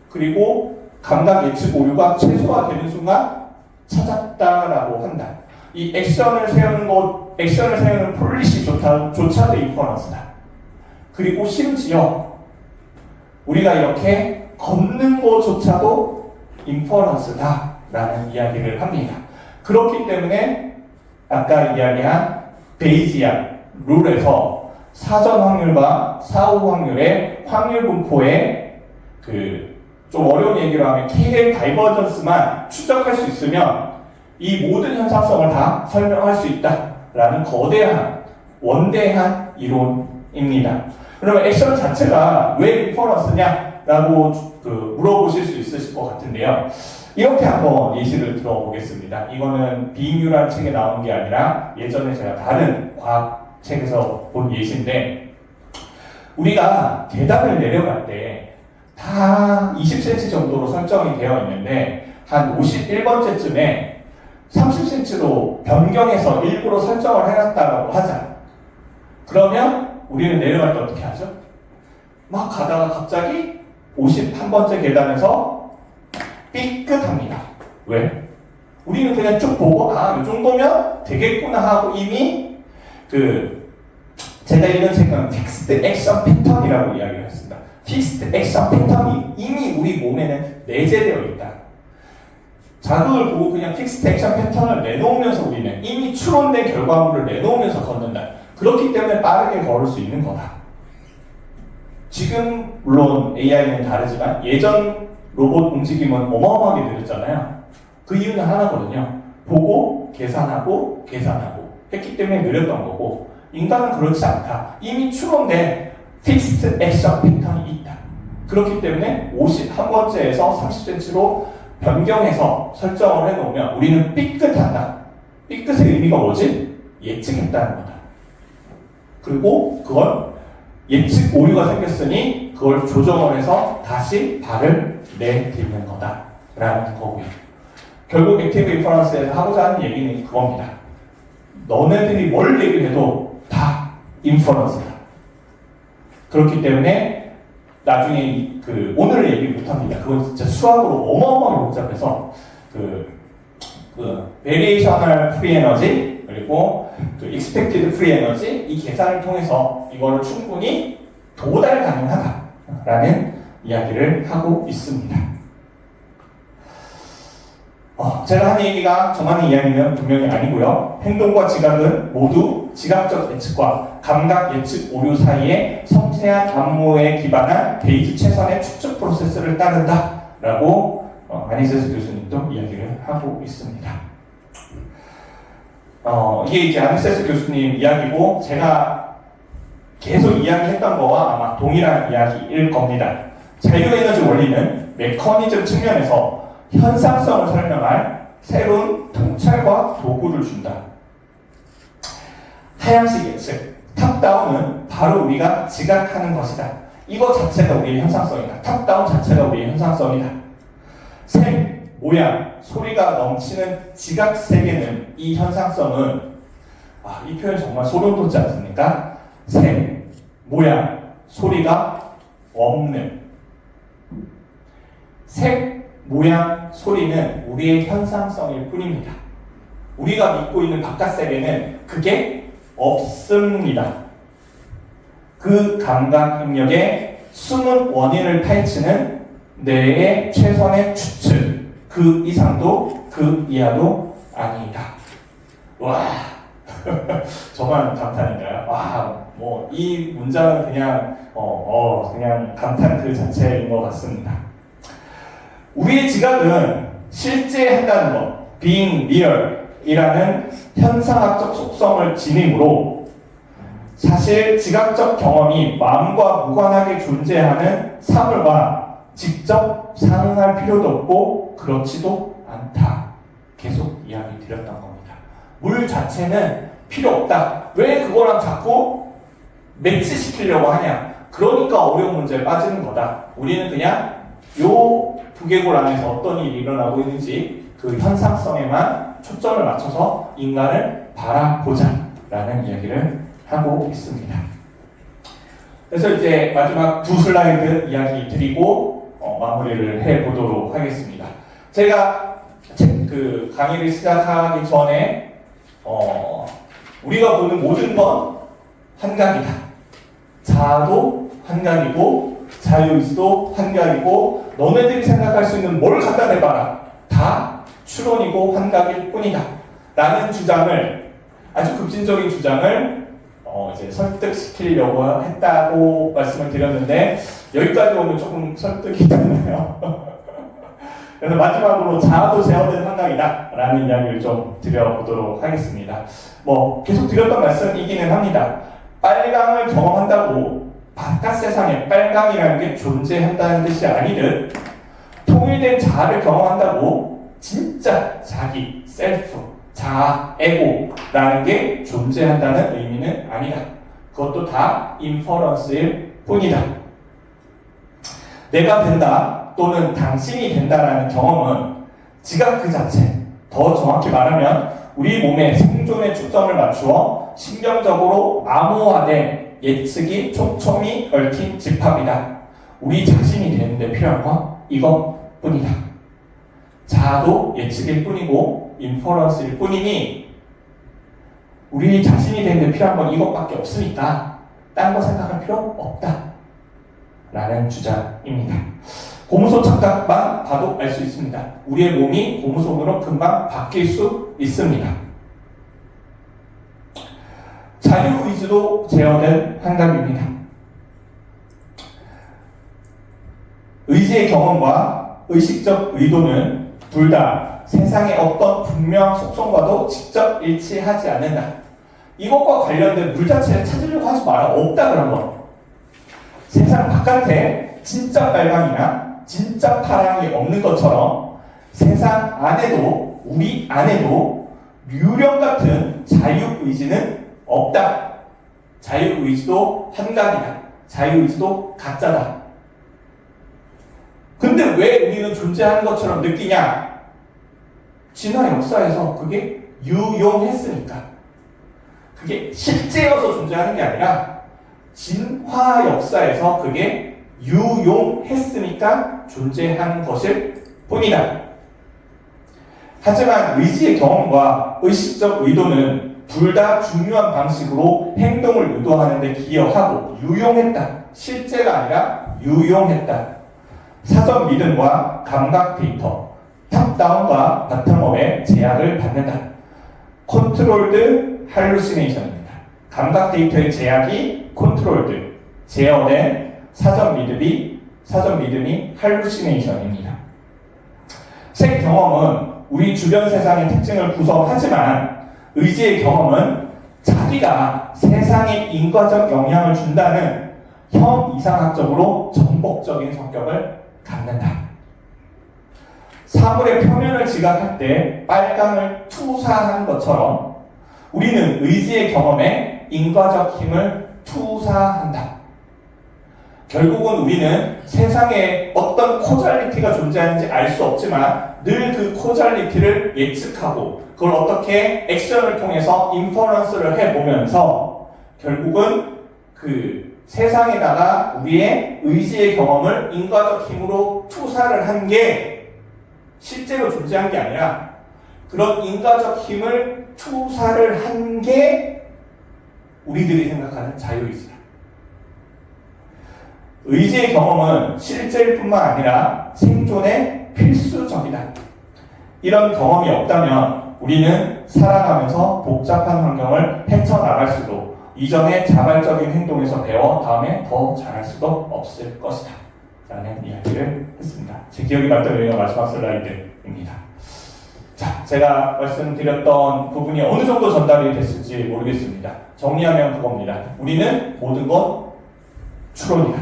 그리고 감각 예측 오류가 최소화되는 순간 찾았다라고 한다. 이 액션을 세우는 폴리시조차도 인퍼런스다. 그리고 심지어 우리가 이렇게 걷는 것조차도 인퍼런스다라는 이야기를 합니다. 그렇기 때문에 아까 이야기한 베이지안 룰에서 사전 확률과 사후 확률의 확률 분포의 그 좀 어려운 얘기로 하면 KL 다이버전스만 추적할 수 있으면 이 모든 현상성을 다 설명할 수 있다라는 거대한 원대한 이론입니다. 그러면 액션 자체가 왜 인퍼런스냐라고 물어보실 수 있으실 것 같은데요. 이렇게 한번 예시를 들어보겠습니다. 이거는 비잉유라는 책에 나온 게 아니라 예전에 제가 다른 과학 책에서 본 예시인데 우리가 계단을 내려갈 때 다 20cm 정도로 설정이 되어 있는데 한 51번째쯤에 30cm로 변경해서 일부러 설정을 해놨다고 하자. 그러면 우리는 내려갈 때 어떻게 하죠? 막 가다가 갑자기 51번째 계단에서 삐끗합니다. 왜? 우리는 그냥 쭉 보고 이 정도면 되겠구나 하고 이미 제가 읽은 책은 픽스드 액션 패턴이라고 이야기를 했습니다. 픽스드 액션 패턴이 이미 우리 몸에는 내재되어 있다. 자극을 보고 그냥 픽스드 액션 패턴을 내놓으면서 우리는 이미 추론된 결과물을 내놓으면서 걷는다. 그렇기 때문에 빠르게 걸을 수 있는 거다. 지금 물론 AI는 다르지만 예전 로봇 움직임은 어마어마하게 느렸잖아요. 그 이유는 하나거든요. 보고 계산하고 했기 때문에 느렸던 거고 인간은 그렇지 않다. 이미 추론된 픽스드 액션 패턴이 있다. 그렇기 때문에 51번째에서 30cm로 변경해서 설정을 해놓으면 우리는 삐끗한다. 삐끗의 의미가 뭐지? 예측했다는 거다. 그리고 그건 예측 오류가 생겼으니 그걸 조정을 해서 다시 발을 내딛는 거다라는 거고요. 결국 액티브 인퍼런스에서 하고자 하는 얘기는 그겁니다. 너네들이 뭘 얘기를 해도 다 인퍼런스다. 그렇기 때문에 나중에 오늘 얘기 못합니다. 그건 진짜 수학으로 어마어마하게 복잡해서 variational free energy 그리고 expected free energy 이 계산을 통해서 이거를 충분히 도달 가능하다라는 이야기를 하고 있습니다. 제가 한 얘기가 저만의 이야기는 분명히 아니고요. 행동과 지각은 모두 지각적 예측과 감각 예측 오류 사이에 섬세한 안무에 기반한 게이지 최선의 추측 프로세스를 따른다라고 아니세스 교수님도 이야기를 하고 있습니다. 이게 이제 아니세스 교수님 이야기고 제가 계속 이야기했던 거와 아마 동일한 이야기일 겁니다. 자유에너지 원리는 메커니즘 측면에서 현상성을 설명할 새로운 통찰과 도구를 준다. 하향식 예측, 탑다운은 바로 우리가 지각하는 것이다. 이거 자체가 우리의 현상성이다. 탑다운 자체가 우리의 현상성이다. 색, 모양, 소리가 넘치는 지각 세계는 이 현상성은 이 표현 정말 소름 돋지 않습니까? 색, 모양, 소리가 없는 색, 모양, 소리는 우리의 현상성일 뿐입니다. 우리가 믿고 있는 바깥 세계는 그게 없습니다. 그 감각 능력의 숨은 원인을 파헤치는 뇌의 최선의 추측, 그 이상도 그 이하도 아니다. 와, 저만 감탄인가요? 와, 뭐 이 문장은 그냥 그냥 감탄 그 자체인 것 같습니다. 우리의 지각은 실제 한다는 것, being real이라는 현상학적 속성을 지니므로 사실 지각적 경험이 마음과 무관하게 존재하는 사물과 직접 상응할 필요도 없고 그렇지도 않다. 계속 이야기 드렸던 겁니다. 물 자체는 필요 없다. 왜 그거랑 자꾸 매치시키려고 하냐? 그러니까 어려운 문제에 빠지는 거다. 우리는 그냥 요 두개골 안에서 어떤 일이 일어나고 있는지 그 현상성에만 초점을 맞춰서 인간을 바라보자 라는 이야기를 하고 있습니다. 그래서 이제 마지막 두 슬라이드 이야기 드리고 마무리를 해보도록 하겠습니다. 제가 그 강의를 시작하기 전에 우리가 보는 모든 건 한각이다. 자아도 한각이고 자유의지도 한각이고 너네들이 생각할 수 있는 뭘 갖다 대봐라. 다 추론이고 한각일 뿐이다. 라는 주장을 아주 급진적인 주장을 이제 설득시키려고 했다고 말씀을 드렸는데 여기까지 오면 조금 설득이 되나요? 그래서 마지막으로 자아도 제어된 한각이다 라는 이야기를 좀 드려보도록 하겠습니다. 뭐 계속 드렸던 말씀이기는 합니다. 빨강을 경험한다고 바깥 세상에 빨강이라는 게 존재한다는 뜻이 아니듯 통일된 자아를 경험한다고 진짜 자기, 셀프, 자아, 에고라는 게 존재한다는 의미는 아니다. 그것도 다 인퍼런스일 뿐이다. 내가 된다 또는 당신이 된다라는 경험은 지각 그 자체, 더 정확히 말하면 우리 몸의 생존에 초점을 맞추어 신경적으로 암호화된 예측이 촘촘히 얽힌 집합이다. 우리 자신이 되는데 필요한 건 이것뿐이다. 자아도 예측일 뿐이고 인퍼런스일 뿐이니 우리 자신이 되는데 필요한 건 이것밖에 없으니까 딴 거 생각할 필요 없다 라는 주장입니다. 고무소 착각만 봐도 알 수 있습니다. 우리의 몸이 고무손으로 금방 바뀔 수 있습니다. 자유의지도 제어된 한각입니다. 의지의 경험과 의식적 의도는 둘 다 세상의 어떤 분명한 속성과도 직접 일치하지 않는다. 이것과 관련된 물 자체를 찾으려고 하지 마라. 없다 그런 거. 세상 바깥에 진짜 빨강이나 진짜 파랑이 없는 것처럼 세상 안에도 우리 안에도 유령 같은 자유의지는 없다. 자유의지도 한각이다. 자유의지도 가짜다. 근데 왜 우리는 존재하는 것처럼 느끼냐? 진화 역사에서 그게 유용했으니까. 그게 실제여서 존재하는 게 아니라 진화 역사에서 그게 유용했으니까 존재하는 것일 뿐이다. 하지만 의지의 경험과 의식적 의도는 둘 다 중요한 방식으로 행동을 유도하는 데 기여하고 유용했다. 실제가 아니라 유용했다. 사전 믿음과 감각 데이터, 탑다운과 바텀업의 제약을 받는다. 컨트롤드 할루시네이션입니다. 감각 데이터의 제약이 컨트롤드, 제어된 사전 믿음이 할루시네이션입니다. 색 경험은 우리 주변 세상의 특징을 구성하지만 의지의 경험은 자기가 세상에 인과적 영향을 준다는 형 이상학적으로 정복적인 성격을 갖는다. 사물의 표면을 지각할 때 빨강을 투사한 것처럼 우리는 의지의 경험에 인과적 힘을 투사한다. 결국은 우리는 세상에 어떤 코잘리티가 존재하는지 알 수 없지만 늘 그 코잘리티를 예측하고 그걸 어떻게 액션을 통해서 인퍼런스를 해보면서 결국은 그 세상에다가 우리의 의지의 경험을 인과적 힘으로 투사를 한 게 실제로 존재한 게 아니라 그런 인과적 힘을 투사를 한 게 우리들이 생각하는 자유의지다. 의지의 경험은 실제일 뿐만 아니라 생존에 필수적이다. 이런 경험이 없다면 우리는 살아가면서 복잡한 환경을 헤쳐나갈 수도 이전에 자발적인 행동에서 배워 다음에 더 잘할 수도 없을 것이다. 라는 이야기를 했습니다. 제 기억이 맞던 여기가 마지막 슬라이드입니다. 자, 제가 말씀드렸던 부분이 어느 정도 전달이 됐을지 모르겠습니다. 정리하면 그겁니다. 우리는 모든 것 추론이다.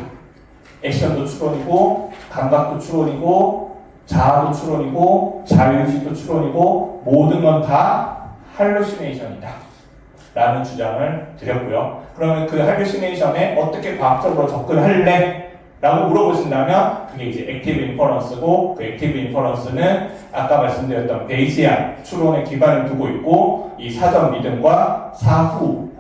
액션도 추론이고, 감각도 추론이고, 자아도 추론이고, 자유의식도 추론이고, 모든 건 다 할루시네이션이다. 라는 주장을 드렸고요. 그러면 그 할루시네이션에 어떻게 과학적으로 접근할래? 라고 물어보신다면 그게 이제 액티브 인퍼런스고 그 액티브 인퍼런스는 아까 말씀드렸던 베이지안 추론에 기반을 두고 있고 이 사전 믿음과 사전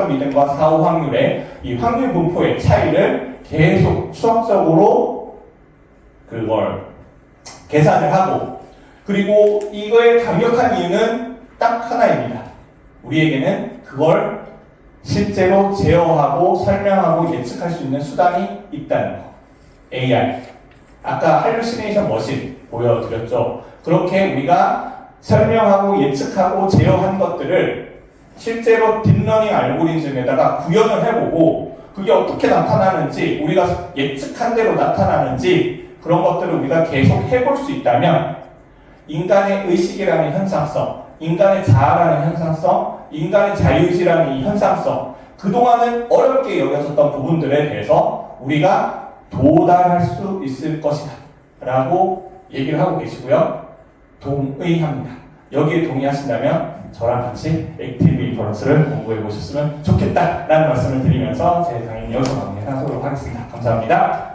믿음과 사후 확률의 이 확률 분포의 차이를 계속 추적적으로 그걸 계산을 하고 그리고 이거의 강력한 이유는 딱 하나입니다. 우리에게는 그걸 실제로 제어하고 설명하고 예측할 수 있는 수단이 있다는 거. AI. 아까 할루시네이션 머신 보여드렸죠. 그렇게 우리가 설명하고 예측하고 제어한 것들을 실제로 딥러닝 알고리즘에다가 구현을 해보고 그게 어떻게 나타나는지 우리가 예측한 대로 나타나는지 그런 것들을 우리가 계속 해볼 수 있다면 인간의 의식이라는 현상성, 인간의 자아라는 현상성, 인간의 자유의지라는 이 현상성, 그동안은 어렵게 여겨졌던 부분들에 대해서 우리가 도달할 수 있을 것이다 라고 얘기를 하고 계시고요. 동의합니다. 여기에 동의하신다면 저랑 같이 액티브 인퍼런스를 공부해 보셨으면 좋겠다 라는 말씀을 드리면서 제 강의 여기서 마무리하도록 하겠습니다. 감사합니다.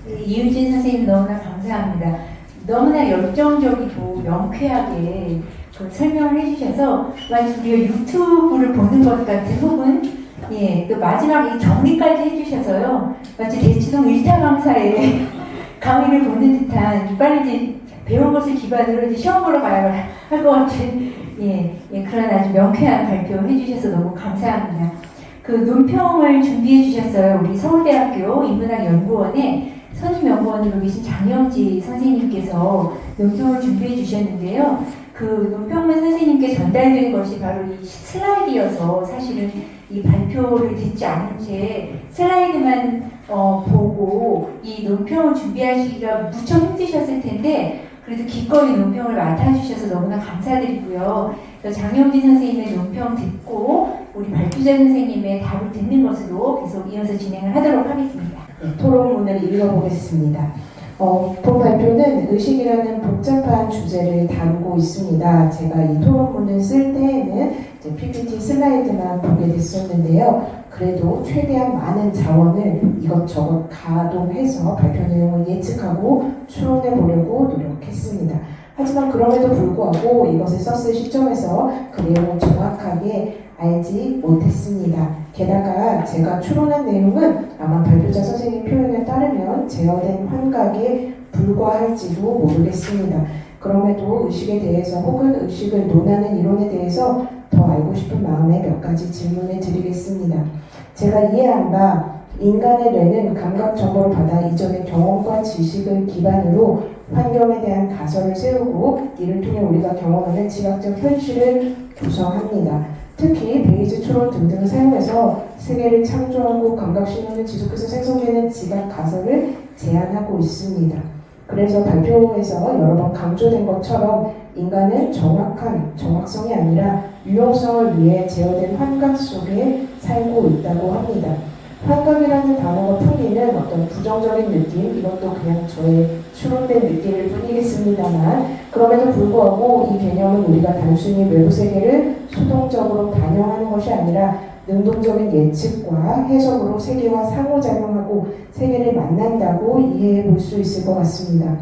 이윤진 선생님 너무나 감사합니다. 너무나 열정적이고 명쾌하게 그 설명을 해주셔서 마치 우리가 유튜브를 보는 것 같은 혹은 또 마지막에 정리까지 해주셔서요 마치 대치동 1타 강사의 강의를 보는 듯한 빨리 이제 배운 것을 기반으로 이제 시험 보러 가야 할 것 같은 그런 아주 명쾌한 발표 해주셔서 너무 감사합니다. 그 논평을 준비해 주셨어요. 우리 서울대학교 인문학연구원의 선임연구원으로 계신 장영지 선생님께서 논평을 준비해 주셨는데요. 그 논평문 선생님께 전달된 것이 바로 이 슬라이드여서 사실은 이 발표를 듣지 않은 채 슬라이드만 보고 이 논평을 준비하시기가 무척 힘드셨을 텐데 그래도 기꺼이 논평을 맡아주셔서 너무나 감사드리고요. 장영진 선생님의 논평 듣고 우리 발표자 선생님의 답을 듣는 것으로 계속 이어서 진행을 하도록 하겠습니다. 토론문을 읽어보겠습니다. 본 발표는 의식이라는 복잡한 주제를 다루고 있습니다. 제가 이 토론문을 쓸 때에는 이제 PPT 슬라이드만 보게 됐었는데요. 그래도 최대한 많은 자원을 이것저것 가동해서 발표 내용을 예측하고 추론해 보려고 노력했습니다. 하지만 그럼에도 불구하고 이것을 썼을 시점에서 그 내용을 정확하게 알지 못했습니다. 게다가 제가 추론한 내용은 아마 발표자 선생님 표현에 따르면 제어된 환각에 불과할지도 모르겠습니다. 그럼에도 의식에 대해서 혹은 의식을 논하는 이론에 대해서 더 알고 싶은 마음에 몇 가지 질문을 드리겠습니다. 제가 이해한 바 인간의 뇌는 감각 정보를 받아 이전의 경험과 지식을 기반으로 환경에 대한 가설을 세우고 이를 통해 우리가 경험하는 지각적 현실을 구성합니다. 특히 베이즈 추론 등등을 사용해서 세계를 창조하고 감각 신호는 지속해서 생성되는 지각 가설을 제안하고 있습니다. 그래서 발표에서 여러 번 강조된 것처럼 인간은 정확성이 아니라 유용성을 위해 제어된 환각 속에 살고 있다고 합니다. 환각이라는 단어가 풍기는 어떤 부정적인 느낌, 이것도 그냥 저의 추론된 느낌일 뿐이겠습니다만 그럼에도 불구하고 이 개념은 우리가 단순히 외부 세계를 수동적으로 반영하는 것이 아니라 능동적인 예측과 해석으로 세계와 상호작용하고 세계를 만난다고 이해해 볼 수 있을 것 같습니다.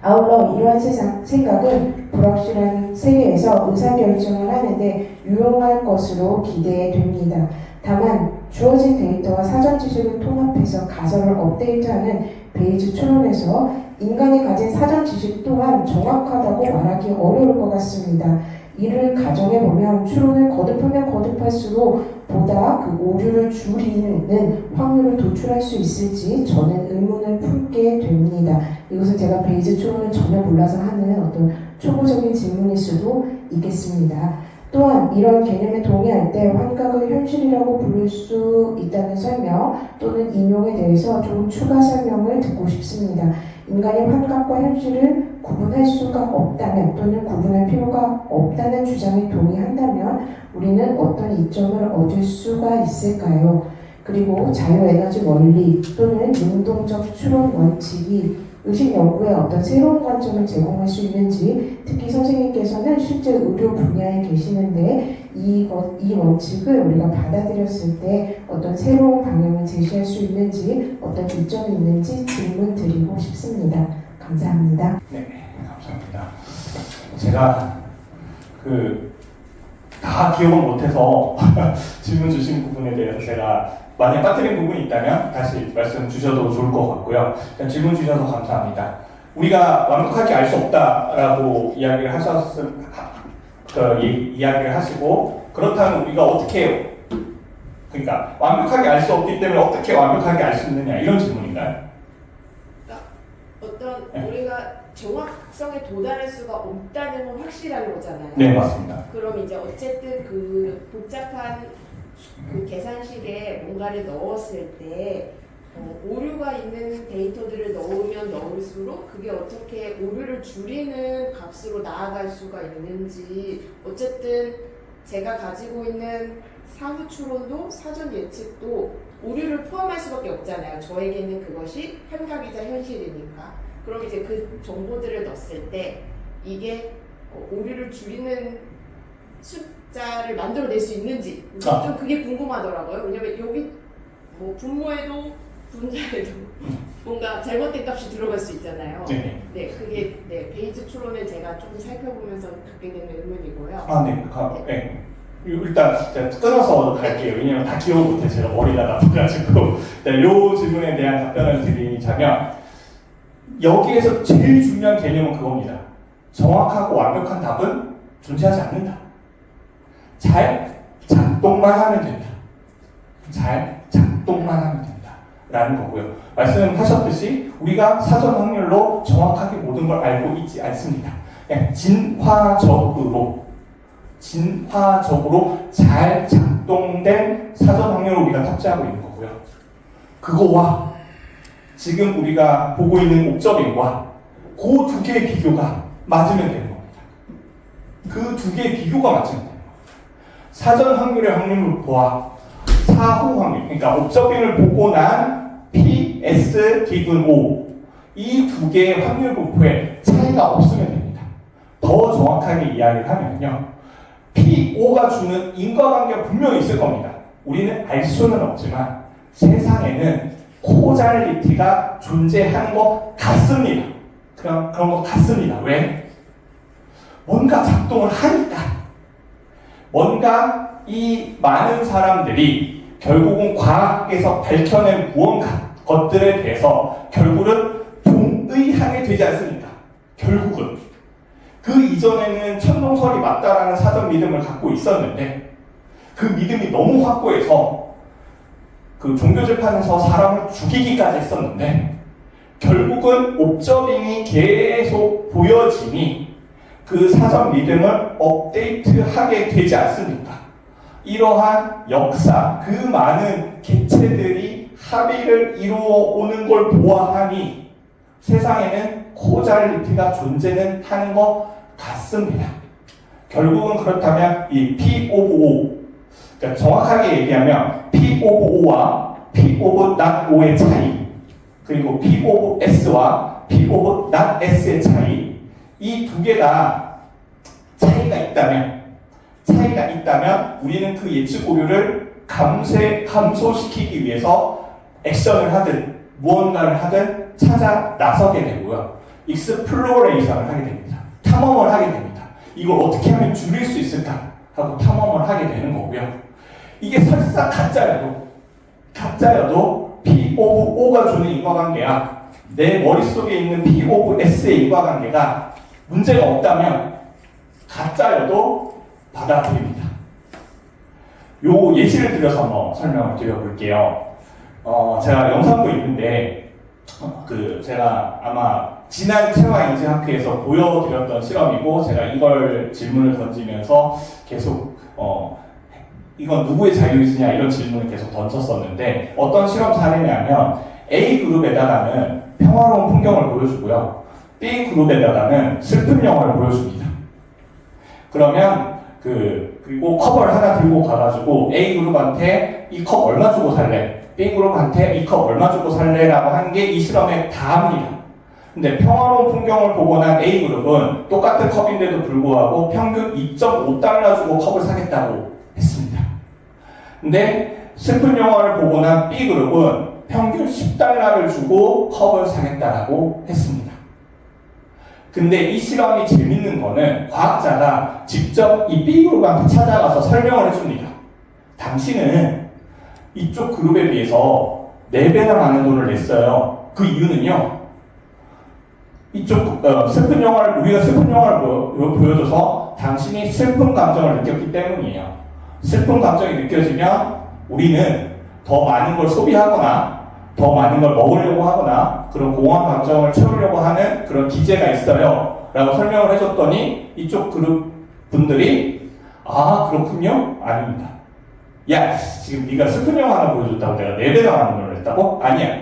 아울러 이러한 생각은 불확실한 세계에서 의사결정을 하는데 유용할 것으로 기대됩니다. 다만 주어진 데이터와 사전 지식을 통합해서 가설을 업데이트하는 베이즈 추론에서 인간이 가진 사전 지식 또한 정확하다고 말하기 어려울 것 같습니다. 이를 가정해보면 추론을 거듭하면 거듭할수록 보다 그 오류를 줄이는 확률을 도출할 수 있을지 저는 의문을 품게 됩니다. 이것은 제가 베이즈 추론을 전혀 몰라서 하는 어떤 초보적인 질문일 수도 있겠습니다. 또한 이런 개념에 동의할 때 환각을 현실이라고 부를 수 있다는 설명 또는 인용에 대해서 좀 추가 설명을 듣고 싶습니다. 인간이 환각과 현실을 구분할 수가 없다면 또는 구분할 필요가 없다는 주장에 동의한다면 우리는 어떤 이점을 얻을 수가 있을까요? 그리고 자유에너지 원리 또는 능동적 추론 원칙이 의식 연구에 어떤 새로운 관점을 제공할 수 있는지, 특히 선생님께서는 실제 의료 분야에 계시는데 이 원칙을 우리가 받아들였을 때 어떤 새로운 방향을 제시할 수 있는지, 어떤 이점이 있는지 질문 드리고 싶습니다. 감사합니다. 네, 감사합니다. 제가 다 기억을 못해서 질문 주신 부분에 대해서 제가 만약 빠뜨린 부분이 있다면 다시 말씀 주셔도 좋을 것 같고요. 일단 질문 주셔서 감사합니다. 우리가 완벽하게 알 수 없다라고 이야기를 이야기를 하시고 그렇다면 우리가 어떻게 해요? 그러니까 완벽하게 알 수 없기 때문에 어떻게 완벽하게 알 수 있느냐 이런 질문인가요? 어떤 네. 우리가 정확성에 도달할 수가 없다는 건 확실한 거잖아요. 네, 맞습니다. 그럼 이제 어쨌든 그 복잡한 그 계산식에 뭔가를 넣었을 때 오류가 있는 데이터들을 넣으면 넣을수록 그게 어떻게 오류를 줄이는 값으로 나아갈 수가 있는지, 어쨌든 제가 가지고 있는 사후 추론도 사전 예측도 오류를 포함할 수밖에 없잖아요. 저에게는 그것이 환각이자 현실이니까. 그럼 이제 그 정보들을 넣었을 때 이게 오류를 줄이는 숫자를 만들어낼 수 있는지 좀 그게 궁금하더라고요. 왜냐면 여기 뭐 분모에도 분자에도 뭔가 잘못된 값이 들어갈 수 있잖아요. 네. 네, 그게 베이즈 추론을 제가 좀 살펴보면서 갖게 되는 의문이고요. 네. 일단 제가 끊어서 갈게요. 왜냐면 다 기억 못해. 제가 머리가 나빠가지고. 이 질문에 대한 답변을 드리자면 여기에서 제일 중요한 개념은 그겁니다. 정확하고 완벽한 답은 존재하지 않는다. 잘 작동만 하면 된다. 잘 작동만 하면 된다. 라는 거고요. 말씀하셨듯이 우리가 사전 확률로 정확하게 모든 걸 알고 있지 않습니다. 그냥 진화적으로 잘 작동된 사전 확률을 우리가 탑재하고 있는 거고요. 그거와 지금 우리가 보고 있는 옵저빙과 그 두 개의 비교가 맞으면 되는 겁니다. 그 두 개의 비교가 맞으면 되는 겁니다. 사전 확률의 확률과 사후 확률, 그러니까 옵저빙을 보고 난 P, S, 기분 O 이 두 개의 확률 분포에 차이가 없으면 됩니다. 더 정확하게 이야기를 하면요. P5가 주는 인과관계가 분명히 있을 겁니다. 우리는 알 수는 없지만 세상에는 코잘리티가 존재하는 것 같습니다. 그런 것 같습니다. 왜? 뭔가 작동을 하니까. 뭔가 이 많은 사람들이 결국은 과학에서 밝혀낸 무언가 것들에 대해서 결국은 동의하게 되지 않습니까? 결국은. 그 이전에는 천동설이 맞다라는 사전 믿음을 갖고 있었는데 그 믿음이 너무 확고해서 그 종교재판에서 사람을 죽이기까지 했었는데 결국은 옵저빙이 계속 보여지니 그 사전 믿음을 업데이트하게 되지 않습니까? 이러한 역사, 그 많은 개체들이 합의를 이루어 오는 걸 보아하니 세상에는 코잘리티가 존재는 하는 것 같습니다. 결국은 그렇다면 이 P 오브 O, 그러니까 정확하게 얘기하면 P 오브 O와 P 오브 not O의 차이, 그리고 P 오브 S와 P 오브 not S의 차이, 이 두 개가 차이가 있다면 우리는 그 예측 오류를 감소시키기 위해서 액션을 하든 무언가를 하든 찾아 나서게 되고요. 익스플로레이션을 하게 됩니다. 탐험을 하게 됩니다. 이걸 어떻게 하면 줄일 수 있을까 하고 탐험을 하게 되는 거고요. 이게 설사 가짜여도 P 오브 O가 주는 인과관계야 내 머릿속에 있는 P 오브 S의 인과관계가 문제가 없다면 가짜여도 받아들입니다. 요 예시를 들어서 한번 설명을 드려볼게요. 제가 영상도 있는데 제가 아마 지난 체화인지학회에서 보여드렸던 실험이고 제가 이걸 질문을 던지면서 계속 이건 누구의 자유의지냐 이런 질문을 계속 던졌었는데 어떤 실험 사례냐면 A 그룹에다가는 평화로운 풍경을 보여주고요. B 그룹에다가는 슬픈 영화를 보여줍니다. 그러면 그리고 컵을 하나 들고 가가지고 A 그룹한테 이 컵 얼마 주고 살래? B 그룹한테 이 컵 얼마 주고 살래라고 한 게 이 실험에 다합니다. 근데 평화로운 풍경을 보고 난 A 그룹은 똑같은 컵인데도 불구하고 평균 2.5달러 주고 컵을 사겠다고 했습니다. 근데 슬픈 영화를 보고 난 B 그룹은 평균 10달러를 주고 컵을 사겠다라고 했습니다. 근데 이 실험이 재밌는 거는 과학자가 직접 이 B그룹한테 찾아가서 설명을 해줍니다. 당신은 이쪽 그룹에 비해서 4배나 많은 돈을 냈어요. 그 이유는요. 이쪽 슬픈 영화를 우리가 슬픈 영화를 보여줘서 당신이 슬픈 감정을 느꼈기 때문이에요. 슬픈 감정이 느껴지면 우리는 더 많은 걸 소비하거나 더 많은 걸 먹으려고 하거나 그런 공허한 감정을 채우려고 하는 그런 기제가 있어요 라고 설명을 해줬더니 이쪽 그룹 분들이 아 그렇군요? 아닙니다. 야 지금 네가 슬픈 영화 하나 보여줬다고 내가 4배나 많은 돈을 냈다고? 아니야.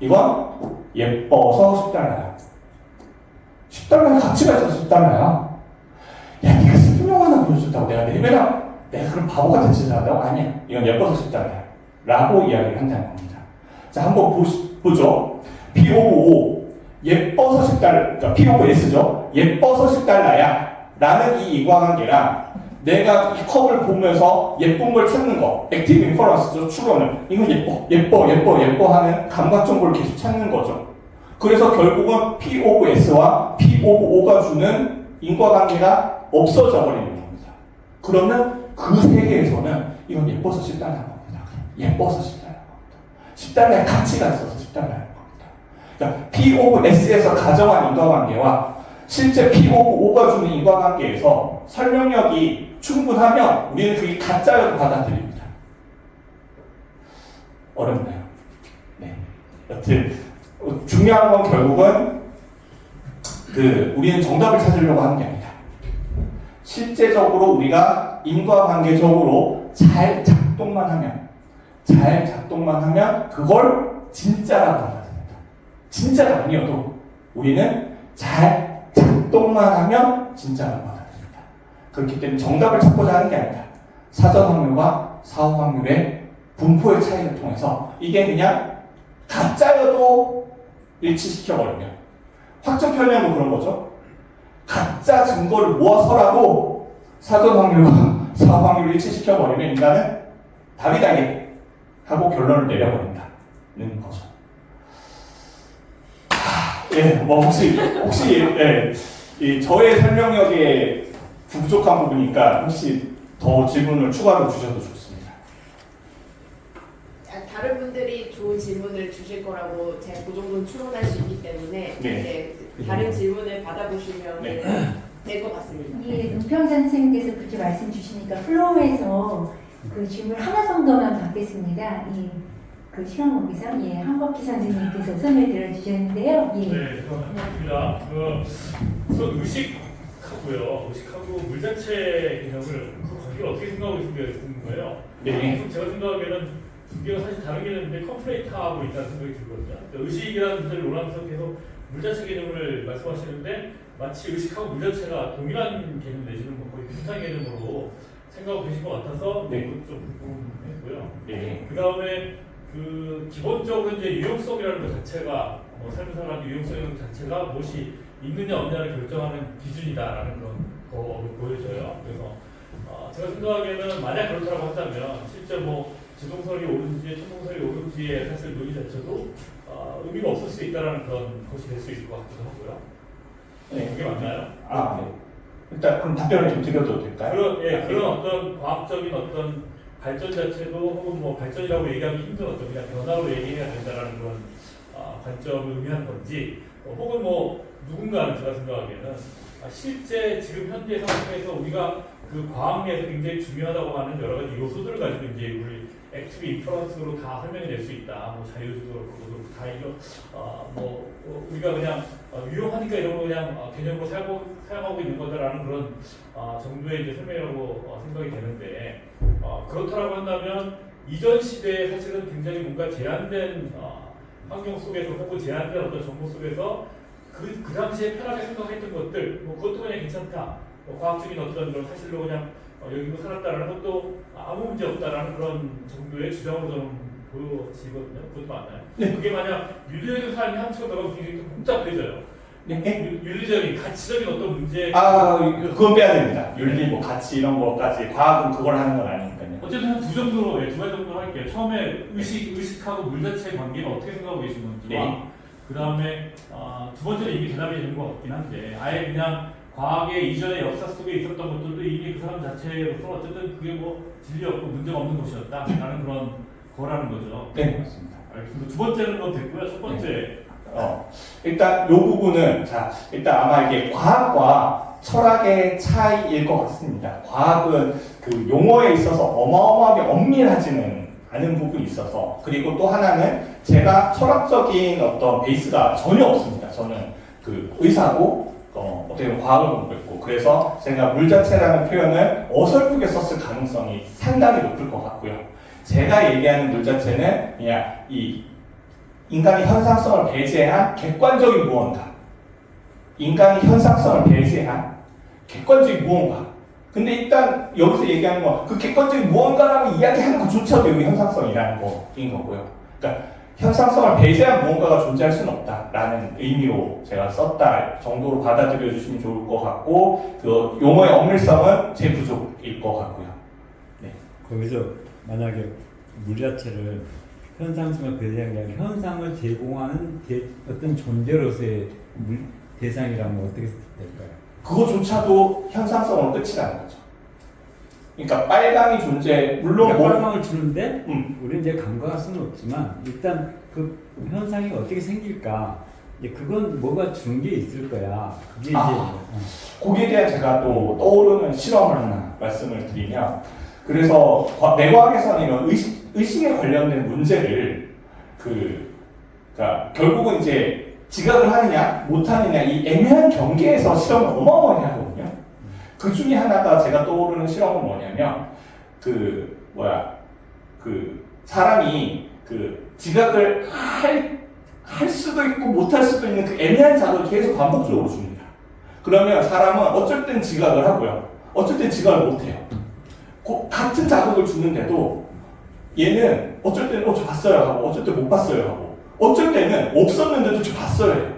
이건 예뻐서 10달러야. 10달러의 가치가 있어서 10달러야. 야 네가 슬픈 영화 하나 보여줬다고 내가 4배나 내가 그럼 바보 같은 짓을 한다고? 아니야. 이건 예뻐서 10달러야 라고 이야기를 한다는 겁니다. 자, 한번 보죠. P 오브 O, 예뻐서 10달러, 그러니까 P 오브 S죠. 예뻐서 10달러야. 라는 이 인과관계랑 내가 이 컵을 보면서 예쁜 걸 찾는 거, 액티브 인퍼런스죠. 추론은. 이건 예뻐 하는 감각 정보를 계속 찾는 거죠. 그래서 결국은 P 오브 S와 P 오브 O가 주는 인과관계가 없어져 버리는 겁니다. 그러면 그 세계에서는 이건 예뻐서 10달러인 겁니다. 예뻐서 10달러. 10달러의 가치가 있어서 10달러인 겁니다. 그러니까 P 오브 S에서 가정한 인과관계와 실제 P 오브 O가 주는 인과관계에서 설명력이 충분하면 우리는 그게 가짜여도 받아들입니다. 어렵나요? 네. 여튼 중요한 건 결국은 우리는 정답을 찾으려고 하는 게 아니다. 실제적으로 우리가 인과관계적으로 잘 작동만 하면 그걸 진짜라고 받아들입니다. 진짜가 아니어도 우리는 잘 작동만 하면 진짜라고 받아들입니다. 그렇기 때문에 정답을 찾고자 하는 게 아니다. 사전 확률과 사후 확률의 분포의 차이를 통해서 이게 그냥 가짜여도 일치시켜버리면 확정 편의하고 그런 거죠. 가짜 증거를 모아서라도 사건 확률과 사업 확률을 일치시켜버리면 인간은 답이다게 하고 결론을 내려버린다는 거죠. 예, 뭐 혹시 예, 이 저의 설명력에 부족한 부분이니까 혹시 더 질문을 추가로 주셔도 좋습니다. 다른 분들이 좋은 질문을 주실 거라고 제가 그 정도는 추론할 수 있기 때문에 네. 다른 질문을 받아보시면 네. 될 것 같습니다. 예, 은평산 선생님께서 그렇게 말씀 주시니까 플로우에서 그 질문 하나 정도만 받겠습니다. 그 실험국에서 한국기 선생님께서 설명 들어주셨는데요. 예. 네, 반갑습니다. 우선 의식하고 물 자체 개념을 그 관계를 어떻게 생각하고 계신지 궁금해요. 네. 제가 생각하기에는 두 개가 사실 다른 개념인데 컴플레이트하고 있다는 생각이 들거든요. 의식이라는 문제를 논하면서 계속 물 자체 개념을 말씀하시는데 마치 의식하고 물 자체가 동일한 개념 내지는 뭐 거의 비슷한 개념으로 생각하고 계신 것 같아서 네. 그것도 좀 궁금했고요. 네. 그 다음에 기본적으로 이제 유용성이라는 것 자체가 삶을 살아가는 유용성이라는 것 자체가 무엇이 있느냐 없느냐를 결정하는 기준이다라는 그런 거로 보여져요. 그래서 제가 생각하기에는 만약 그렇다고 한다면 실제 뭐 지동설이 옳은지 천동설이 옳은지의 사실 논의 자체도 의미가 없을 수 있다라는 그런 것이 될 수 있을 것 같기도 하고요. 네. 그게 맞나요? 네. 일단 그럼 답변을 좀 드려도 될까요? 그런 어떤 과학적인 어떤 발전 자체도 혹은 뭐 발전이라고 얘기하기 힘든 어떤 그냥 변화로 얘기해야 된다라는 그런 관점을 의미하는 건지 혹은 뭐 누군가는 제가 생각하기에는 실제 지금 현재 상황에서 우리가 그 과학에서 굉장히 중요하다고 하는 여러 가지 요소들을 가지고 이제 우리 액티브 인퍼런스로 다 설명이 될 수 있다. 뭐 자유주도 그렇고 다 이거 우리가 그냥 유용하니까 이런 거 그냥 개념으로 사용하고 있는 거다라는 그런 정도의 이제 설명이라고 생각이 되는데 그렇다라고 한다면 이전 시대에 사실은 굉장히 뭔가 제한된 환경 속에서 혹은 제한된 어떤 정보 속에서 그 당시에 편하게 생각했던 것들 그것도 그냥 괜찮다. 과학적인 어떤 그런 사실로 그냥 여기로 살았다라는 것도 아무 문제 없다라는 그런 정도의 주장으로 저는 보여지거든요. 그것도 맞나요? 네. 그게 만약 윤리적인 삶이 한치가 들어가면 굉장히 좀 복잡해져요. 네. 윤리적인, 가치적인 어떤 문제. 그건 빼야 됩니다. 윤리, 뭐 가치 이런 거까지 과학은 그걸 하는 건 아니니까요. 어쨌든 두 정도로, 두 가지 정도로 할게요. 처음에 의식하고 물 자체의 관계는 어떻게 생각하고 계신 건지와 네. 그 다음에 두 번째로 이미 대답이 되는 것 같긴 한데 아예 그냥 과학의 이전의 역사 속에 있었던 것들도 이미 그 사람 자체로서 어쨌든 그게 뭐 진리 없고 문제가 없는 것이었다라는 그런 거라는 거죠. 네, 맞습니다. 알겠습니다. 두 번째는 뭐 됐고요. 첫 번째. 일단 이 부분은 일단 아마 이게 과학과 철학의 차이일 것 같습니다. 과학은 그 용어에 있어서 어마어마하게 엄밀하지는 않은 부분이 있어서 그리고 또 하나는 제가 철학적인 어떤 베이스가 전혀 없습니다. 저는 그 의사고 어떻게 보면 과학을 공부했고 그래서 제가 물 자체라는 표현을 어설프게 썼을 가능성이 상당히 높을 것 같고요. 제가 얘기하는 물 자체는 그냥 이 인간의 현상성을 배제한 객관적인 무언가. 인간의 현상성을 배제한 객관적인 무언가. 근데 일단 여기서 얘기하는 건 그 객관적인 무언가라고 이야기하는 것조차도 여기 현상성이라는 거인 거고요. 그러니까 현상성을 배제한 무언가가 존재할 수는 없다라는 의미로 제가 썼다 정도로 받아들여 주시면 좋을 것 같고 그 용어의 엄밀성은 제 부족일 것 같고요. 네. 거기서 만약에 물 자체를 현상성을 배제한 게 아니라 현상을 제공하는 어떤 존재로서의 대상이라면 어떻게 될까요? 그거조차도 현상성으로 끝이라는 거죠. 그러니까 빨강이 존재, 물론 빨강을 주는데 우리는 이제 간과할 수는 없지만 일단 그 현상이 어떻게 생길까? 그건 뭐가 준 게 있을 거야. 그게 이제 거기에 대한 제가 또 떠오르는 실험을 하나 말씀을 드리면 그래서 내과학에서는 이런 의식에 관련된 문제를 그러니까 결국은 이제 지각을 하느냐 못하느냐 이 애매한 경계에서 실험을 어마어마하게 하거든요. 그 중에 하나가 제가 떠오르는 실험은 뭐냐면 사람이 지각을 할 수도 있고 못할 수도 있는 그 애매한 자극을 계속 반복적으로 줍니다. 그러면 사람은 어쩔 땐 지각을 하고요. 어쩔 땐 지각을 못해요. 같은 자극을 주는데도 얘는 어쩔 때는 저 봤어요 하고 어쩔 때 못 봤어요 하고 어쩔 때는 없었는데도 저 봤어요.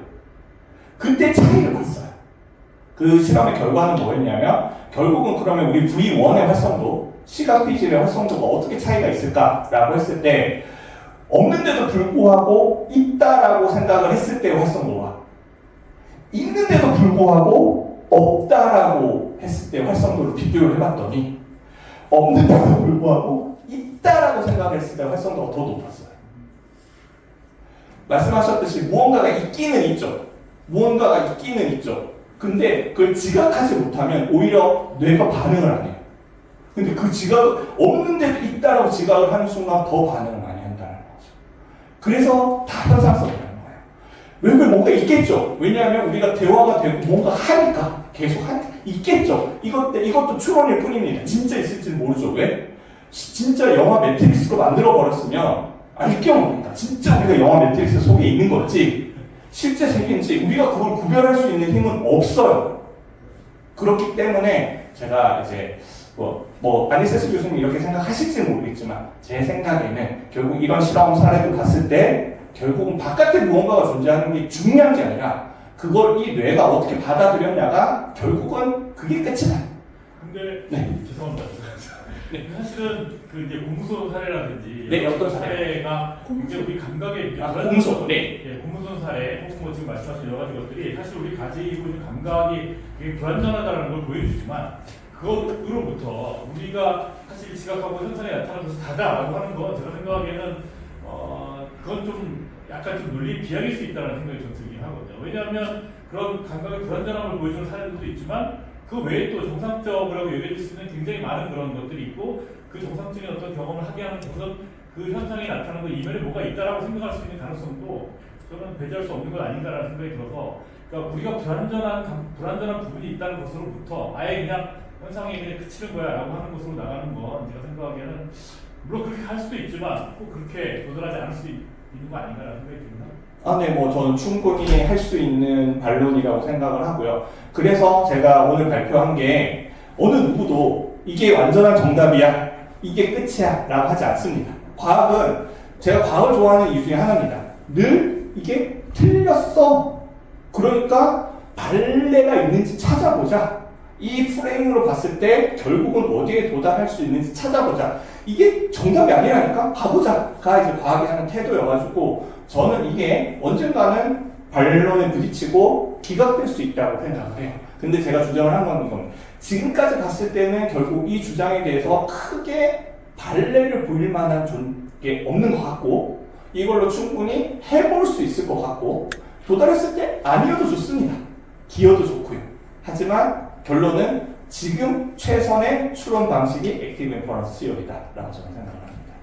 그때 차이를 봤어요. 그 실험의 결과는 뭐였냐면 결국은 그러면 우리 V1의 활성도, 시각 피질의 활성도가 어떻게 차이가 있을까라고 했을 때 없는데도 불구하고 있다라고 생각을 했을 때의 활성도와 있는데도 불구하고 없다라고 했을 때의 활성도를 비교를 해봤더니 없는데도 불구하고 있다라고 생각했을 때의 활성도가 더 높았어요. 말씀하셨듯이 무언가가 있기는 있죠. 무언가가 있기는 있죠. 근데 그걸 지각하지 못하면 오히려 뇌가 반응을 안 해요. 근데 그 지각, 없는데도 있다라고 지각을 하는 순간 더 반응을 많이 한다는 거죠. 그래서 다 현상성이라는 거예요. 왜 뭔가 있겠죠. 왜냐하면 우리가 대화가 되고 뭔가 하니까 계속 있겠죠. 이것도 추론일 뿐입니다. 진짜 있을지는 모르죠. 왜? 진짜 영화 매트릭스로 만들어 버렸으면 알게 없으니까 진짜 우리가 영화 매트릭스 속에 있는 거지 실제 세계인지 우리가 그걸 구별할 수 있는 힘은 없어요. 그렇기 때문에 제가 이제 아니세스 교수님 이렇게 생각하실지는 모르겠지만 제 생각에는 결국 이런 실험 사례를 봤을 때 결국은 바깥에 무언가가 존재하는 게 중요한 게 아니라 그걸 이 뇌가 어떻게 받아들였냐가 결국은 그게 끝이다. 근데 네. 죄송합니다. 네. 사실은 그 이제 공무소 사례라든지 네, 어떤 사례가 이제 우리 감각에 공무소, 네. 예, 공무소 사례 혹은 뭐 지금 말씀하신 여러 가지 것들이 사실 우리 가지고 있는 감각이 되게 불완전하다는 걸 보여주지만 그것으로부터 우리가 사실 지각하고 현상이 나타나는 것은 다다라고 하는 건 제가 생각하기에는 그건 좀 약간 좀 논리 비약일 수 있다는 생각이 좀 들긴 하거든요. 왜냐하면 그런 감각의 불완전함을 보여주는 사례들도 있지만 그 외에 또 정상적이라고 여겨질 수 있는 굉장히 많은 그런 것들이 있고 그 정상적인 어떤 경험을 하게 하는 그 현상이 나타나는 그 이면에 뭐가 있다라고 생각할 수 있는 가능성도 저는 배제할 수 없는 것 아닌가라는 생각이 들어서 그러니까 우리가 불완전한 부분이 있다는 것으로부터 아예 그냥 현상이 그냥 그치는 거야 라고 하는 것으로 나가는 건 제가 생각하기에는 물론 그렇게 할 수도 있지만 꼭 그렇게 도달하지 않을 수 있는 거 아닌가라는 생각이 듭니다. 네, 저는 충분히 할 수 있는 반론이라고 생각을 하고요. 그래서 제가 오늘 발표한 게 어느 누구도 이게 완전한 정답이야, 이게 끝이야 라고 하지 않습니다. 과학은 제가 과학을 좋아하는 이유 중에 하나입니다. 늘 이게 틀렸어. 그러니까 발레가 있는지 찾아보자. 이 프레임으로 봤을 때 결국은 어디에 도달할 수 있는지 찾아보자. 이게 정답이 아니라니까 가보자가 이제 과학이 하는 태도여가지고 저는 이게 언젠가는 반론에 부딪히고 기각될 수 있다고 생각을 해요. 근데 제가 주장을 한 건 이겁니다. 지금까지 봤을 때는 결국 이 주장에 대해서 크게 발레를 보일 만한 게 없는 것 같고 이걸로 충분히 해볼 수 있을 것 같고 도달했을 때 아니어도 좋습니다. 기어도 좋고요. 하지만 결론은 지금 최선의 추론 방식이 액티브 인퍼런스 시어리다 라고 저는 생각을 합니다.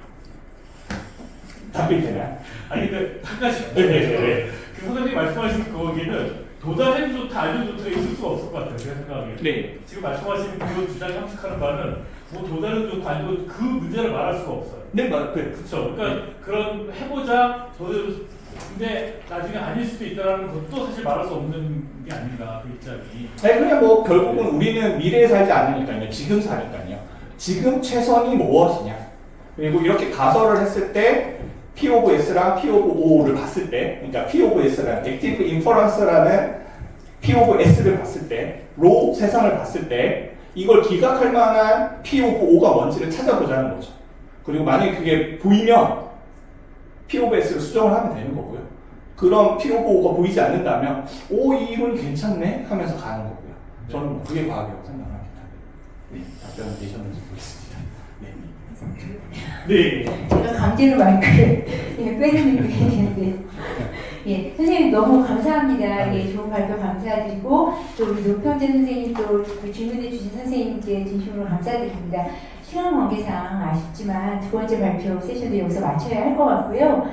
답이 되나요? 아니 근데 한 가지 네. 그 선생님이 말씀하신 거기는 도달해도 좋다 아니어도 좋다 있을 수가 없을 것 같아요. 제가 생각하기에 네. 지금 말씀하신 그 주장이 함축하는 바는 뭐 도달해도 좋고 아니어도 좋고 그 문제를 말할 수가 없어요. 네, 맞아요. 그렇죠. 그러니까 그런 해보자 근데 나중에 아닐 수도 있다는 것도 사실 말할 수 없는 게 아닌가 그 입장이. 네, 그냥 결국은 우리는 미래에 살지 않으니까요. 지금 사니까요. 지금 최선이 무엇이냐. 그리고 이렇게 가설을 했을 때 P of S랑 P of O를 봤을 때, 그러니까 P of S라는 액티브 인퍼런스라는 P of S를 봤을 때, 로 세상을 봤을 때 이걸 기각할 만한 P of O가 뭔지를 찾아보자는 거죠. 그리고 만약에 그게 보이면 P of S를 수정을 하면 되는 거고요. 그럼 P of O가 보이지 않는다면 이 이론 괜찮네 하면서 가는 거고요. 저는 그게 과학이라고 생각합니다. 네, 답변 되셨는지 모르겠습니다. 네. 제가 강제로 마이크를 빼는 느낌이 있는데 예, 선생님 너무 감사합니다. 예, 좋은 발표 감사드리고 또 우리 노평재 선생님 또 그 질문해 주신 선생님께 진심으로 감사드립니다. 시간 관계상 아쉽지만 두 번째 발표 세션도 여기서 마쳐야 할 것 같고요.